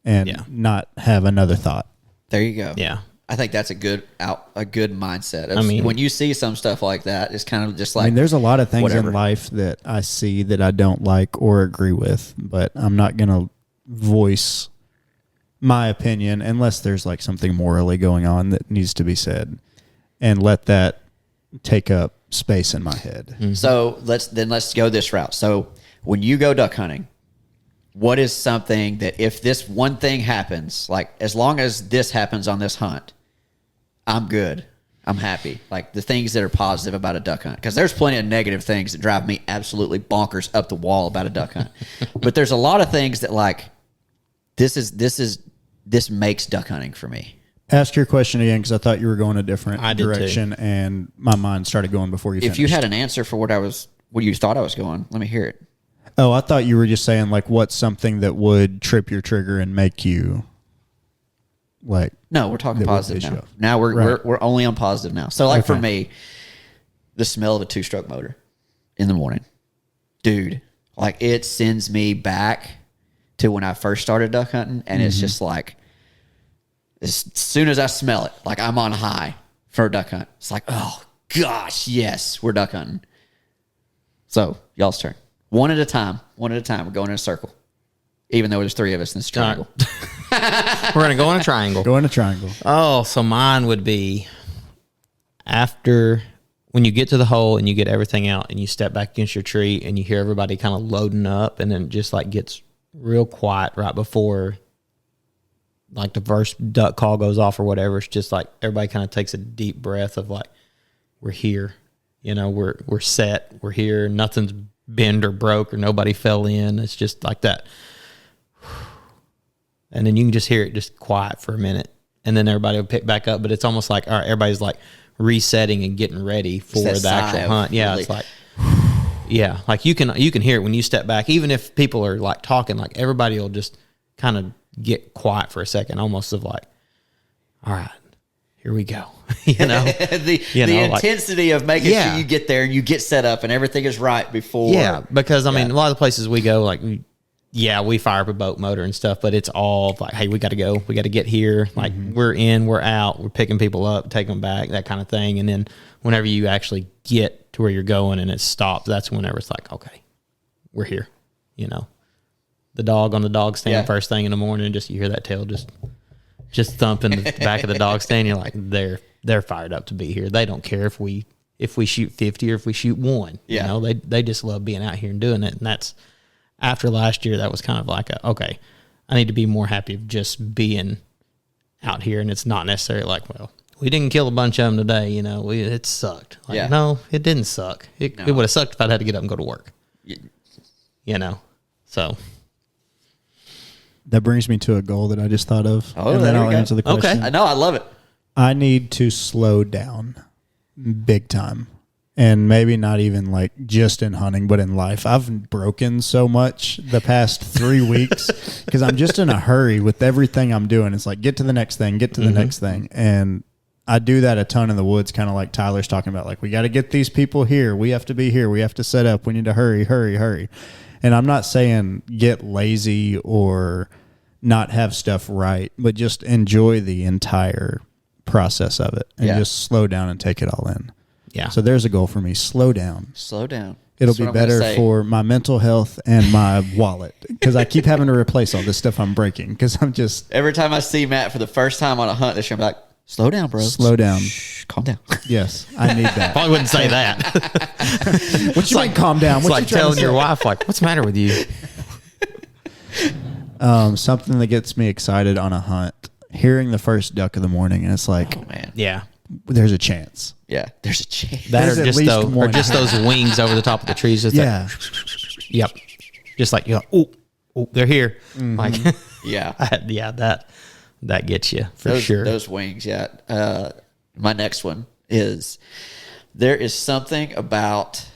and not have another thought. There you go. Yeah. I think that's a good mindset. I mean, when you see some stuff like that, it's kind of just like, I mean, there's a lot of things whatever. in life that I see that I don't like or agree with, but I'm not going to voice my opinion unless there's like something morally going on that needs to be said, and let that take up space in my head. Mm-hmm. So let's go this route. So when you go duck hunting, what is something that if this one thing happens, like as long as this happens on this hunt, I'm good. I'm happy. Like the things that are positive about a duck hunt, because there's plenty of negative things that drive me absolutely bonkers up the wall about a duck hunt. But there's a lot of things that like, this makes duck hunting for me. Ask your question again, because I thought you were going a different I did direction, too. And my mind started going before you finished. If you had an answer for where you thought I was going, let me hear it. Oh, I thought you were just saying like what's something that would trip your trigger and make you like. No, we're talking that would positive piss you now. off. Now we're only on positive now. So like for Okay. me, the smell of a 2-stroke motor in the morning, dude, like it sends me back to when I first started duck hunting, and it's just like as soon as I smell it, like I'm on high for a duck hunt. It's like, oh gosh, yes, we're duck hunting. So y'all's turn. One at a time. We're going in a circle. Even though there's 3 of us in this triangle. We're going to go in a triangle. Go in a triangle. Oh, so mine would be after when you get to the hole and you get everything out and you step back against your tree and you hear everybody kind of loading up, and then it just like gets real quiet right before like the first duck call goes off or whatever. It's just like everybody kind of takes a deep breath of like, we're here. We're set. We're here. Nothing's bent or broke or nobody fell in. It's just like that. and then you can just hear it just quiet for a minute, and then everybody will pick back up. But it's almost like, all right, everybody's like resetting and getting ready for the actual hunt. Yeah, it's like, yeah, like you can hear it when you step back. Even if people are like talking, like everybody will just kind of get quiet for a second, almost of like, all right, here we go. the intensity of making sure you get there and you get set up and everything is right before. Yeah, because I mean, a lot of the places we go, like, we fire up a boat motor and stuff, but it's all like, hey, we got to go, we got to get here. Like, we're in, we're out, we're picking people up, taking them back, that kind of thing. And then whenever you actually get to where you're going and it stops, that's whenever it's like, okay, we're here. The dog on the dog stand first thing in the morning, just you hear that tail just thumping the back of the dog stand. You're like, they're fired up to be here. They don't care if we shoot 50 or if we shoot 1. Yeah. They just love being out here and doing it. And that's, after last year, that was kind of like, okay, I need to be more happy of just being out here. And it's not necessarily like, well, we didn't kill a bunch of them today. It sucked. Like, no, it didn't suck. It would have sucked if I'd had to get up and go to work. So. That brings me to a goal that I just thought of. Oh, and then I'll answer the question. Okay. I know. I love it. I need to slow down big time. And maybe not even like just in hunting, but in life. I've broken so much the past 3 weeks because I'm just in a hurry with everything I'm doing. It's like, get to the next thing, get to the next thing. And I do that a ton in the woods, kind of like Tyler's talking about. Like, we got to get these people here. We have to be here. We have to set up. We need to hurry, hurry, hurry. And I'm not saying get lazy or not have stuff right, but just enjoy the entire process of it and just slow down and take it all in. Yeah. So there's a goal for me. Slow down. Slow down. It'll be better for my mental health and my wallet because I keep having to replace all this stuff I'm breaking because I'm just... Every time I see Matt for the first time on a hunt this year, I'm like, slow down, bro. Slow down. Shh, calm down. Yes, I need that. Probably wouldn't say that. What you mean, calm down? It's like telling your wife, like, what's the matter with you? Something that gets me excited on a hunt, hearing the first duck of the morning, and it's like, Oh, man. Yeah. there's a chance. Yeah, there's a chance. That There's or at just, least one. those wings over the top of the trees. Just Yeah. like, yep. Just like, oh, they're here. Like, Yeah. that gets you for sure. Those wings, yeah. My next one is there is something about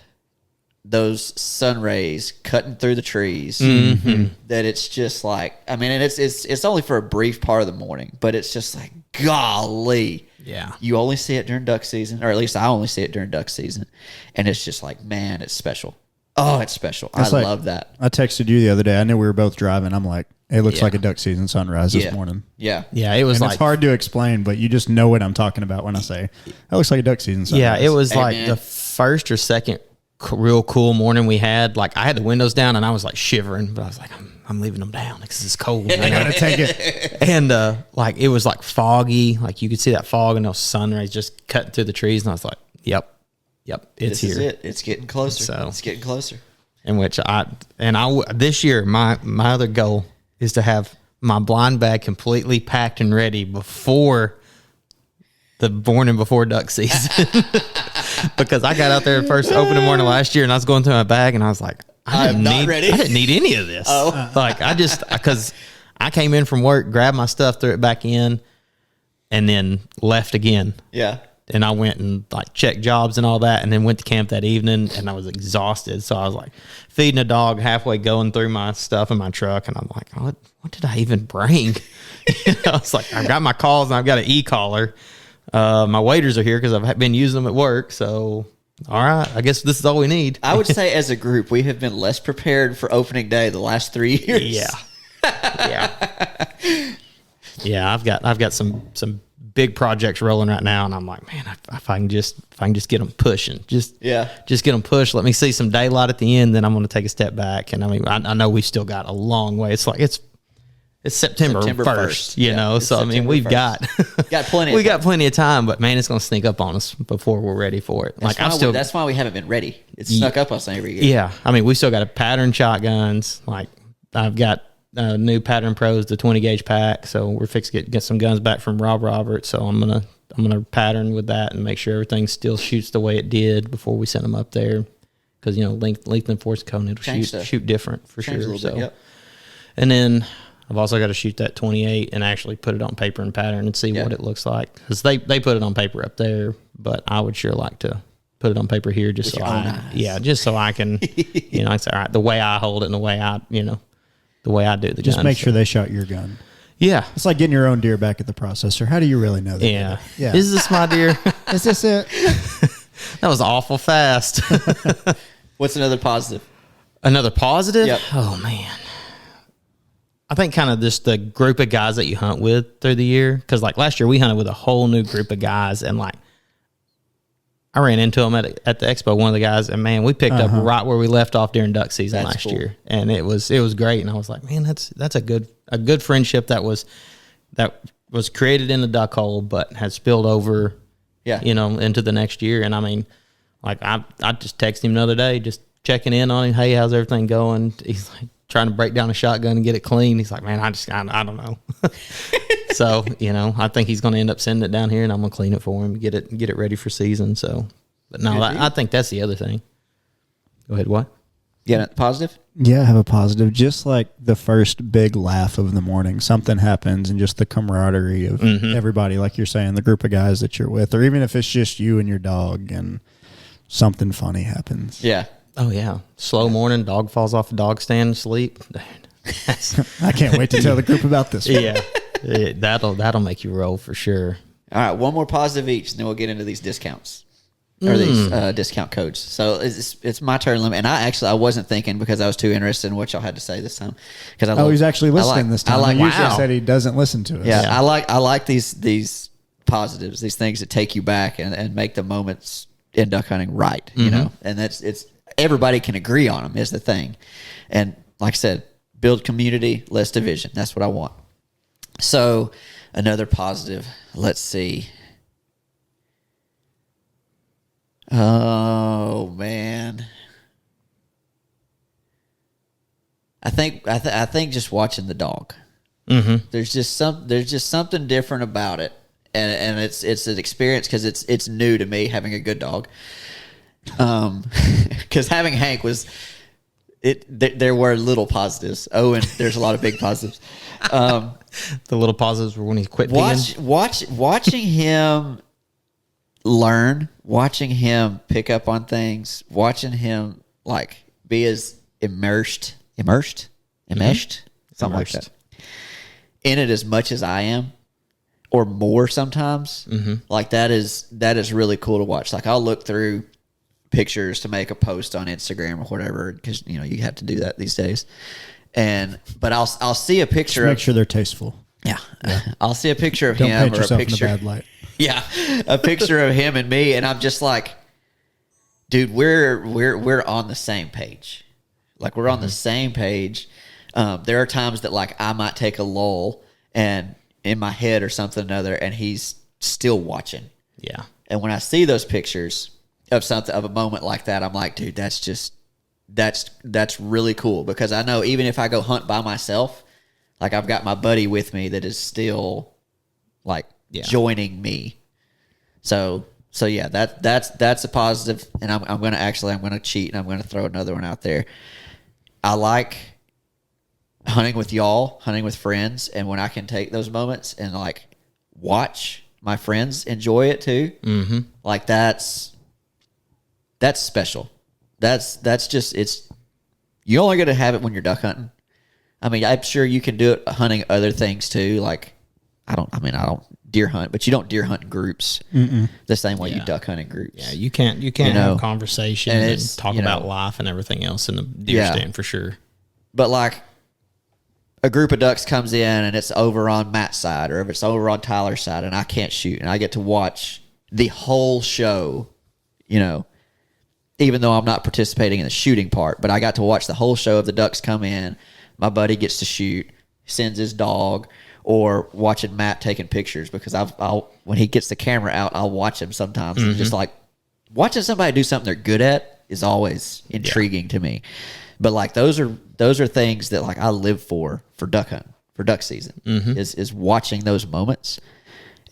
those sun rays cutting through the trees that it's just like, I mean, and it's only for a brief part of the morning, but it's just like, golly. Yeah. You only see it during duck season, or at least I only see it during duck season. And it's just like, man, it's special. Oh, it's special. I love that. I texted you the other day. I knew we were both driving. I'm like, it looks like a duck season sunrise this morning. Yeah. Yeah, it was And like, it's hard to explain, but you just know what I'm talking about when I say, that looks like a duck season sunrise. yeah, it was like man. the first or second real cool morning we had. Like, I had the windows down and I was like shivering, but I was like, I'm leaving them down because it's cold. I got to take it. And like, it was like foggy. Like, you could see that fog and those sun rays just cutting through the trees. And I was like, yep, it's This here. is it. It's getting closer. So- It's getting closer. In which this year, my other goal is to have my blind bag completely packed and ready before the morning before duck season. Because I got out there first opening morning last year and I was going through my bag and I was like, I didn't need any of this. Like, because I came in from work, grabbed my stuff, threw it back in, and then left again. Yeah. And I went and like checked jobs and all that, and then went to camp that evening, and I was exhausted. So I was like feeding a dog, halfway going through my stuff in my truck, and I'm like, what did I even bring? I was like, I've got my calls and I've got an e-collar. My waders are here because I've been using them at work. So, all right, I guess this is all we need. I would say as a group, we have been less prepared for opening day the last 3 years. Yeah. I've got some big projects rolling right now, and I'm like, man, if I can just get them pushing, just get them pushed. Let me see some daylight at the end, then I'm going to take a step back. And I mean, I know we've still got a long way. It's like it's September 1st, you know. So I mean, we've got plenty. Got plenty of time, but man, it's going to sneak up on us before we're ready for it. That's why we haven't been ready. It's snuck up us every year. Yeah, I mean, we still got a pattern shotguns. Like, I've got new Pattern Pros, the 20 gauge pack. So we're fixing to get some guns back from Rob Roberts. So I'm gonna pattern with that and make sure everything still shoots the way it did before we sent them up there. Because length and force cone, it'll shoot different for sure. So, and then I've also got to shoot that 28 and actually put it on paper and pattern and see what it looks like. Because they put it on paper up there, but I would sure like to put it on paper here just so just so I can, I say, all right, the way I hold it and the way I do the gun. Just make sure they shot your gun. Yeah. It's like getting your own deer back at the processor. How do you really know that? Yeah. Is this my deer? Is this it? That was awful fast. What's another positive? Another positive? Yep. Oh, man. I think kind of just the group of guys that you hunt with through the year. Because, like, last year we hunted with a whole new group of guys. And, like, I ran into them at the expo, one of the guys. And, man, we picked up right where we left off during duck season last year. And it was great. And I was like, man, that's a good friendship that was created in the duck hole but has spilled over, into the next year. And, I mean, like, I just texted him the other day, just checking in on him. Hey, how's everything going? He's like trying to break down a shotgun and get it clean. He's like, man, I don't know. So, I think he's going to end up sending it down here and I'm going to clean it for him, get it ready for season. So, but no, I think that's the other thing. Go ahead. What? Yeah. Positive? Yeah, I have a positive. Just like the first big laugh of the morning, something happens and just the camaraderie of everybody, like you're saying, the group of guys that you're with, or even if it's just you and your dog and something funny happens. Yeah. Oh, yeah. Slow morning, dog falls off the dog stand to sleep. I can't wait to tell the group about this one. Yeah. That'll make you roll for sure. All right. One more positive each, and then we'll get into these discounts. Or these discount codes. So it's my turn limit. And I wasn't thinking because I was too interested in what y'all had to say this time. He's actually listening this time. He usually said he doesn't listen to us. Yeah. I like these positives, these things that take you back and make the moments in duck hunting right, you know? And it's everybody can agree on them is the thing. And like I said, build community, less division. That's what I want. So another positive, let's see. Oh man, I think just watching the dog. There's just something different about it, and it's an experience because it's new to me having a good dog. Because having Hank there were little positives. Oh, and there's a lot of big positives. The little positives were when he quit peeing. Watching him learn, watching him pick up on things, watching him like be as immersed, something like that, in it as much as I am, or more sometimes. Like that is really cool to watch. Like I'll look through pictures to make a post on Instagram or whatever because you have to do that these days. But I'll see a picture. Just make sure they're tasteful. Yeah. I'll see a picture of Don't him paint or a yourself picture. in a bad light. Yeah, a picture of him and me, and I'm just like, dude, we're on the same page. Like we're on the same page. There are times that like I might take a lull and in my head or something or another, and he's still watching. Yeah. And when I see those pictures of a moment like that, I'm like, dude, that's really cool because I know even if I go hunt by myself, like I've got my buddy with me that is still like joining me. So yeah, that's a positive. And I'm going to cheat and I'm going to throw another one out there. I like hunting with y'all, hunting with friends. And when I can take those moments and like watch my friends enjoy it too, like that's special. That's just, you only going to have it when you're duck hunting. I mean, I'm sure you can do it hunting other things too. Like I don't deer hunt, but you don't deer hunt in groups the same way you duck hunt in groups. Yeah, you can't have conversation and talk about life and everything else in the deer stand for sure. But like a group of ducks comes in and it's over on Matt's side or if it's over on Tyler's side and I can't shoot and I get to watch the whole show, even though I'm not participating in the shooting part, but I got to watch the whole show of the ducks come in. My buddy gets to shoot, sends his dog, or watching Matt taking pictures because I'll when he gets the camera out, I'll watch him sometimes. And just like watching somebody do something they're good at is always intriguing to me. But like those are things that like I live for duck hunting, for duck season is watching those moments.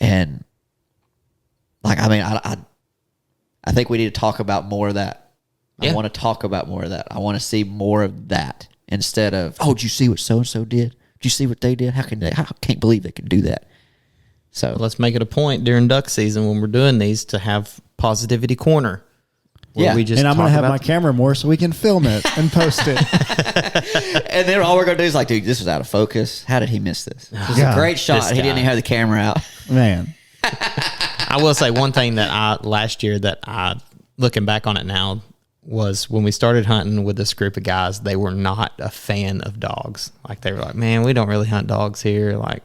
And like, I mean, I think we need to talk about more of that. I want to talk about more of that. I want to see more of that instead of, oh, did you see what so-and-so did? Did you see what they did? How I can't believe they could do that. So Let's make it a point during duck season when we're doing these to have positivity corner. Yeah. We just And I'm going to talk have my about camera more so we can film it and post it. and then all we're gonna do is like, dude, this was out of focus. How did he miss this? It was a God, great shot. this He didn't guy. even have the camera out. Man. I will say one thing that last year that I, looking back on it now, was when we started hunting with this group of guys, they were not a fan of dogs. Like they were like, man, we don't really hunt dogs here. Like,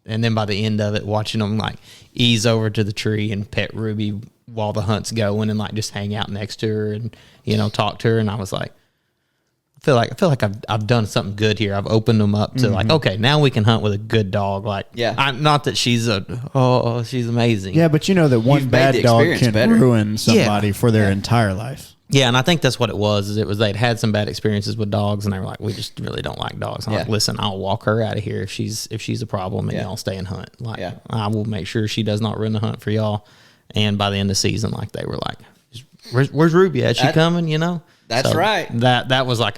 and then by the end of it, watching them like ease over to the tree and pet Ruby while the hunt's going and like just hang out next to her and, talk to her. And I was like, I feel like I've done something good here. I've opened them up to like, okay, now we can hunt with a good dog. Like, I'm not that she's she's amazing. Yeah, but you know that one You've made the bad dog experience can better. ruin somebody for their entire life. Yeah, and I think that's what it was. Is they'd had some bad experiences with dogs, and they were like, "We just really don't like dogs." I'm like, "Listen, I'll walk her out of here if she's a problem, and y'all stay and hunt. Like, I will make sure she does not ruin the hunt for y'all." And by the end of the season, like they were like, "Where's Ruby? Is she coming?" That's right. That was like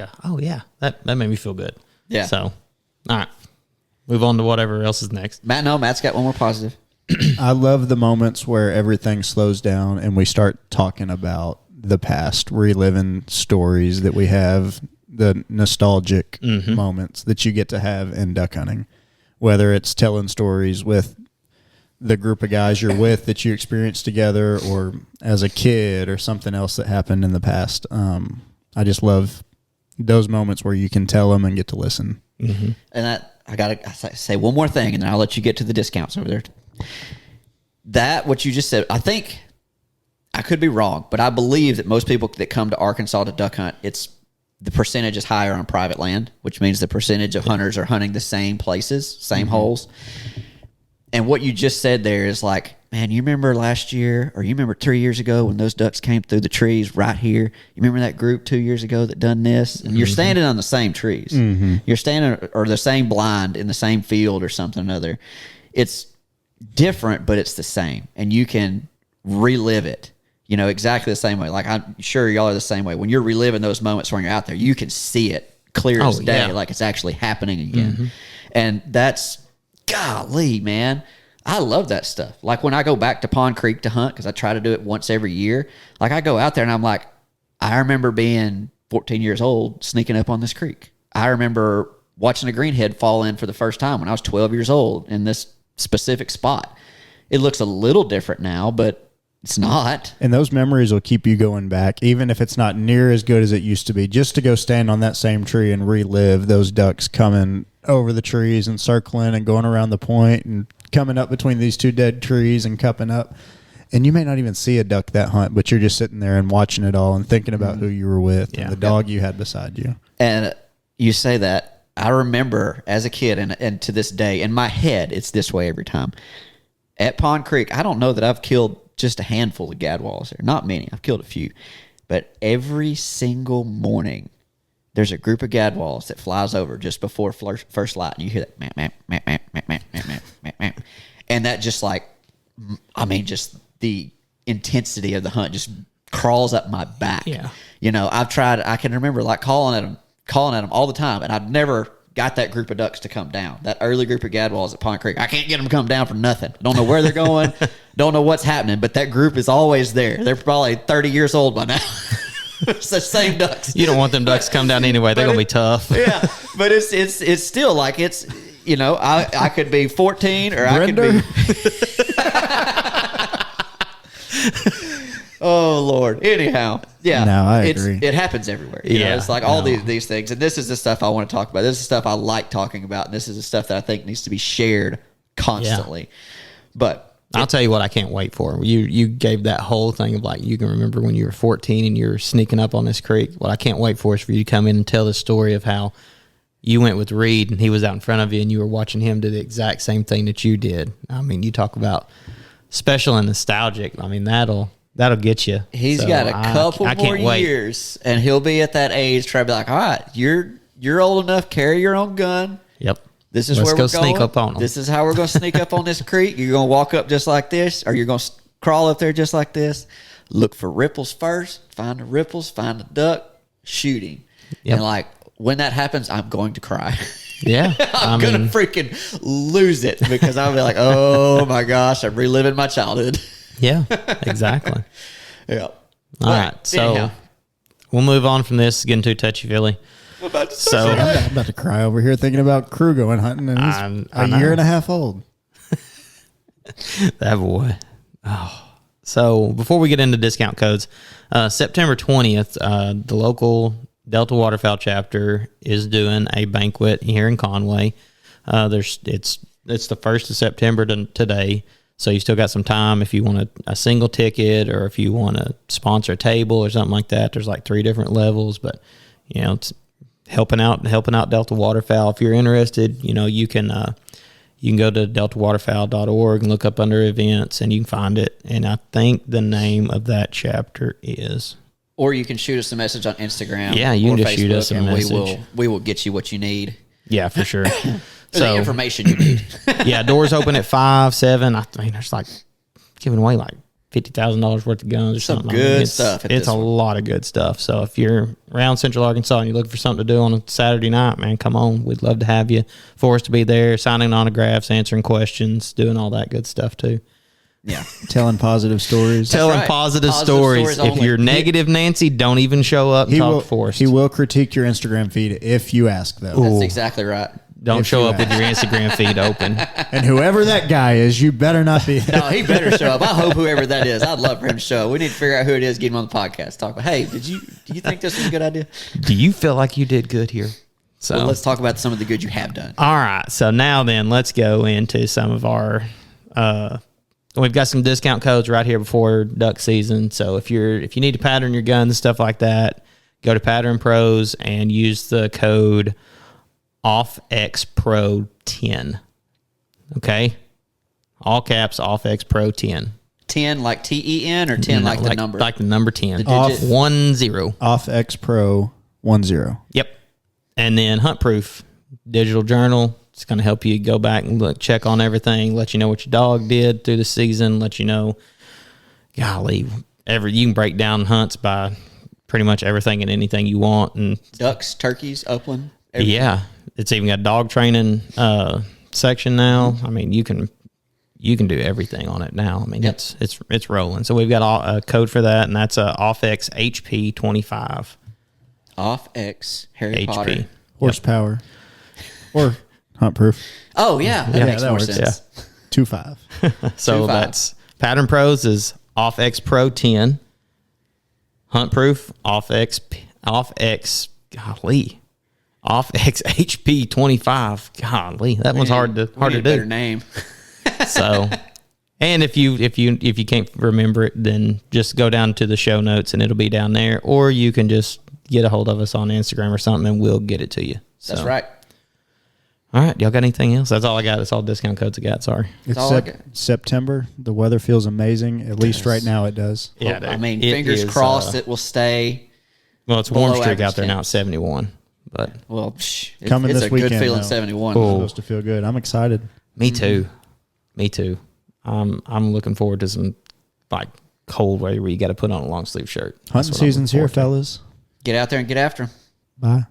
that made me feel good. Yeah. So, all right, move on to whatever else is next. Matt's got one more positive. I love the moments where everything slows down and we start talking about the past, reliving stories that we have, the nostalgic moments that you get to have in duck hunting, whether it's telling stories with the group of guys you're with that you experienced together or as a kid or something else that happened in the past. I just love those moments where you can tell them and get to listen. And I gotta say one more thing, and then I'll let you get to the discounts over there. That what you just said, I think I could be wrong, but I believe that most people that come to Arkansas to duck hunt, it's the percentage is higher on private land, which means the percentage of hunters are hunting the same places, same holes. And what you just said there is like, man, you remember last year or you remember 3 years ago when those ducks came through the trees right here? You remember that group 2 years ago that done this? And you're standing on the same trees. You're standing or the same blind in the same field or something or another. It's different, but it's the same. And you can relive it, exactly the same way. Like I'm sure y'all are the same way. When you're reliving those moments when you're out there, you can see it clear as day, like it's actually happening again. And that's, golly, man, I love that stuff. Like when I go back to Pond Creek to hunt, because I try to do it once every year, like I go out there and I'm like, I remember being 14 years old sneaking up on this creek. I remember watching a greenhead fall in for the first time when I was 12 years old in this specific spot. It looks a little different now, but it's not. And those memories will keep you going back, even if it's not near as good as it used to be, just to go stand on that same tree and relive those ducks coming over the trees and circling and going around the point and coming up between these two dead trees and cupping up. And you may not even see a duck that hunt, but you're just sitting there and watching it all and thinking about who you were with and the dog you had beside you. And you say that, I remember as a kid and to this day, in my head, it's this way every time. At Pond Creek, I don't know that I've killed just a handful of gadwalls there. Not many. I've killed a few. But every single morning, there's a group of gadwalls that flies over just before first light, and you hear that, map, map, map, map, map, map, map, map, map. And that just like, I mean, just the intensity of the hunt just crawls up my back. Yeah. I've tried, I can remember like calling at them all the time, and I've never got that group of ducks to come down. That early group of gadwalls at Pond Creek, I can't get them to come down for nothing. Don't know where they're going, don't know what's happening, but that group is always there. They're probably 30 years old by now. It's the same ducks. You don't want them ducks to come down anyway. They're going to be tough. Yeah, but it's still like it's, I could be 14 or I could be. Oh Lord. Anyhow, yeah. No, I agree. It happens everywhere. It's like all these things, and this is the stuff I want to talk about. This is the stuff I like talking about, and this is the stuff that I think needs to be shared constantly. Yeah. But I'll tell you what I can't wait for. You gave that whole thing of like you can remember when you were 14 and you were sneaking up on this creek. What I can't wait for is for you to come in and tell the story of how you went with Reed and he was out in front of you and you were watching him do the exact same thing that you did. I mean, you talk about special and nostalgic. I mean, that'll get you. He's got a couple more years, and he'll be at that age trying to be like, all right, you're old enough, carry your own gun. Yep. This is Let's where go we're going. sneak up on them. This is how we're going to sneak up on this creek. You're going to walk up just like this, or you're going to crawl up there just like this. Look for ripples first. Find the ripples. Find the duck. Shoot him. Yep. And like when that happens, I'm going to cry. Yeah. I'm going to freaking lose it because I'll be like, oh my gosh, I'm reliving my childhood. Yeah, exactly. Yeah. All right. So we'll move on from this, getting too touchy-feely. I'm about to I'm about to cry over here thinking about Crew going hunting, and he's a year and a half old. That boy. Oh. So before we get into discount codes, September 20th, the local Delta Waterfowl chapter is doing a banquet here in Conway. It's the 1st of September to today, so you still got some time if you want a single ticket or if you want to sponsor a table or something like that. There's like 3 different levels, but it's helping out Delta Waterfowl. If you're interested, you can go to deltawaterfowl.org and look up under events, and you can find it. And I think the name of that chapter is. Or you can shoot us a message on Instagram. Yeah, you can just Facebook, shoot us a message. We will get you what you need. Yeah, for sure. The information you need. Yeah, doors open at 5, 7. I mean, there's like giving away like $50,000 worth of guns or something. Good stuff. It's a lot of good stuff. So if you're around Central Arkansas and you're looking for something to do on a Saturday night, man, come on. We'd love to have you. For us to be there, signing autographs, answering questions, doing all that good stuff too. Yeah. Telling positive stories. Telling positive stories. If only. you're negative, Nancy, don't even show up and talk for us. He will critique your Instagram feed if you ask, though. That's exactly right. Don't show up with your Instagram feed open. And whoever that guy is, you better not be. No, he better show up. I hope whoever that is. I'd love for him to show up. We need to figure out who it is, get him on the podcast. Talk about, hey, do you think this was a good idea? Do you feel like you did good here? So well, let's talk about some of the good you have done. All right. So now then, let's go into some of our we've got some discount codes right here before duck season. So if you need to pattern your guns and stuff like that, go to Pattern Pros and use the code OffXPro10. Okay? All caps OffXPro10. 10 like TEN or 10 like the number? Like the number 10. The digit? 10. OffXPro10. Yep. And then Hunt Proof Digital Journal. It's going to help you go back and check on everything, let you know what your dog did through the season, let you know, golly, you can break down hunts by pretty much everything and anything you want. And ducks, turkeys, upland. Everything. Yeah. It's even got dog training section now. I mean, you can do everything on it now. I mean, yep. it's rolling. So we've got a code for that, and that's OffX HP25. OffX Harry HP. Potter. Horsepower. Or Hunt Proof. Oh, yeah. That makes more sense. Yeah. 2.5. So 2.5. That's Pattern Pros is OffX Pro 10. Hunt Proof, OffX HP 25. Golly, that one's hard to do. Better name. So, and if you can't remember it, then just go down to the show notes and it'll be down there, or you can just get a hold of us on Instagram or something and we'll get it to you. So. That's right. All right, y'all got anything else? That's all I got. That's all discount codes I got. Sorry. It's September. The weather feels amazing. At least right now it does. Yeah, I mean, fingers crossed it will stay. Well, it's warm streak out there now. It's 71. But well, coming it's this a weekend, good feeling. though. 71. It's supposed to feel good. I'm excited. Me too. Me too. I'm looking forward to some like cold weather where you got to put on a long sleeve shirt. Hunting season's here, fellas. Get out there and get after them. Bye.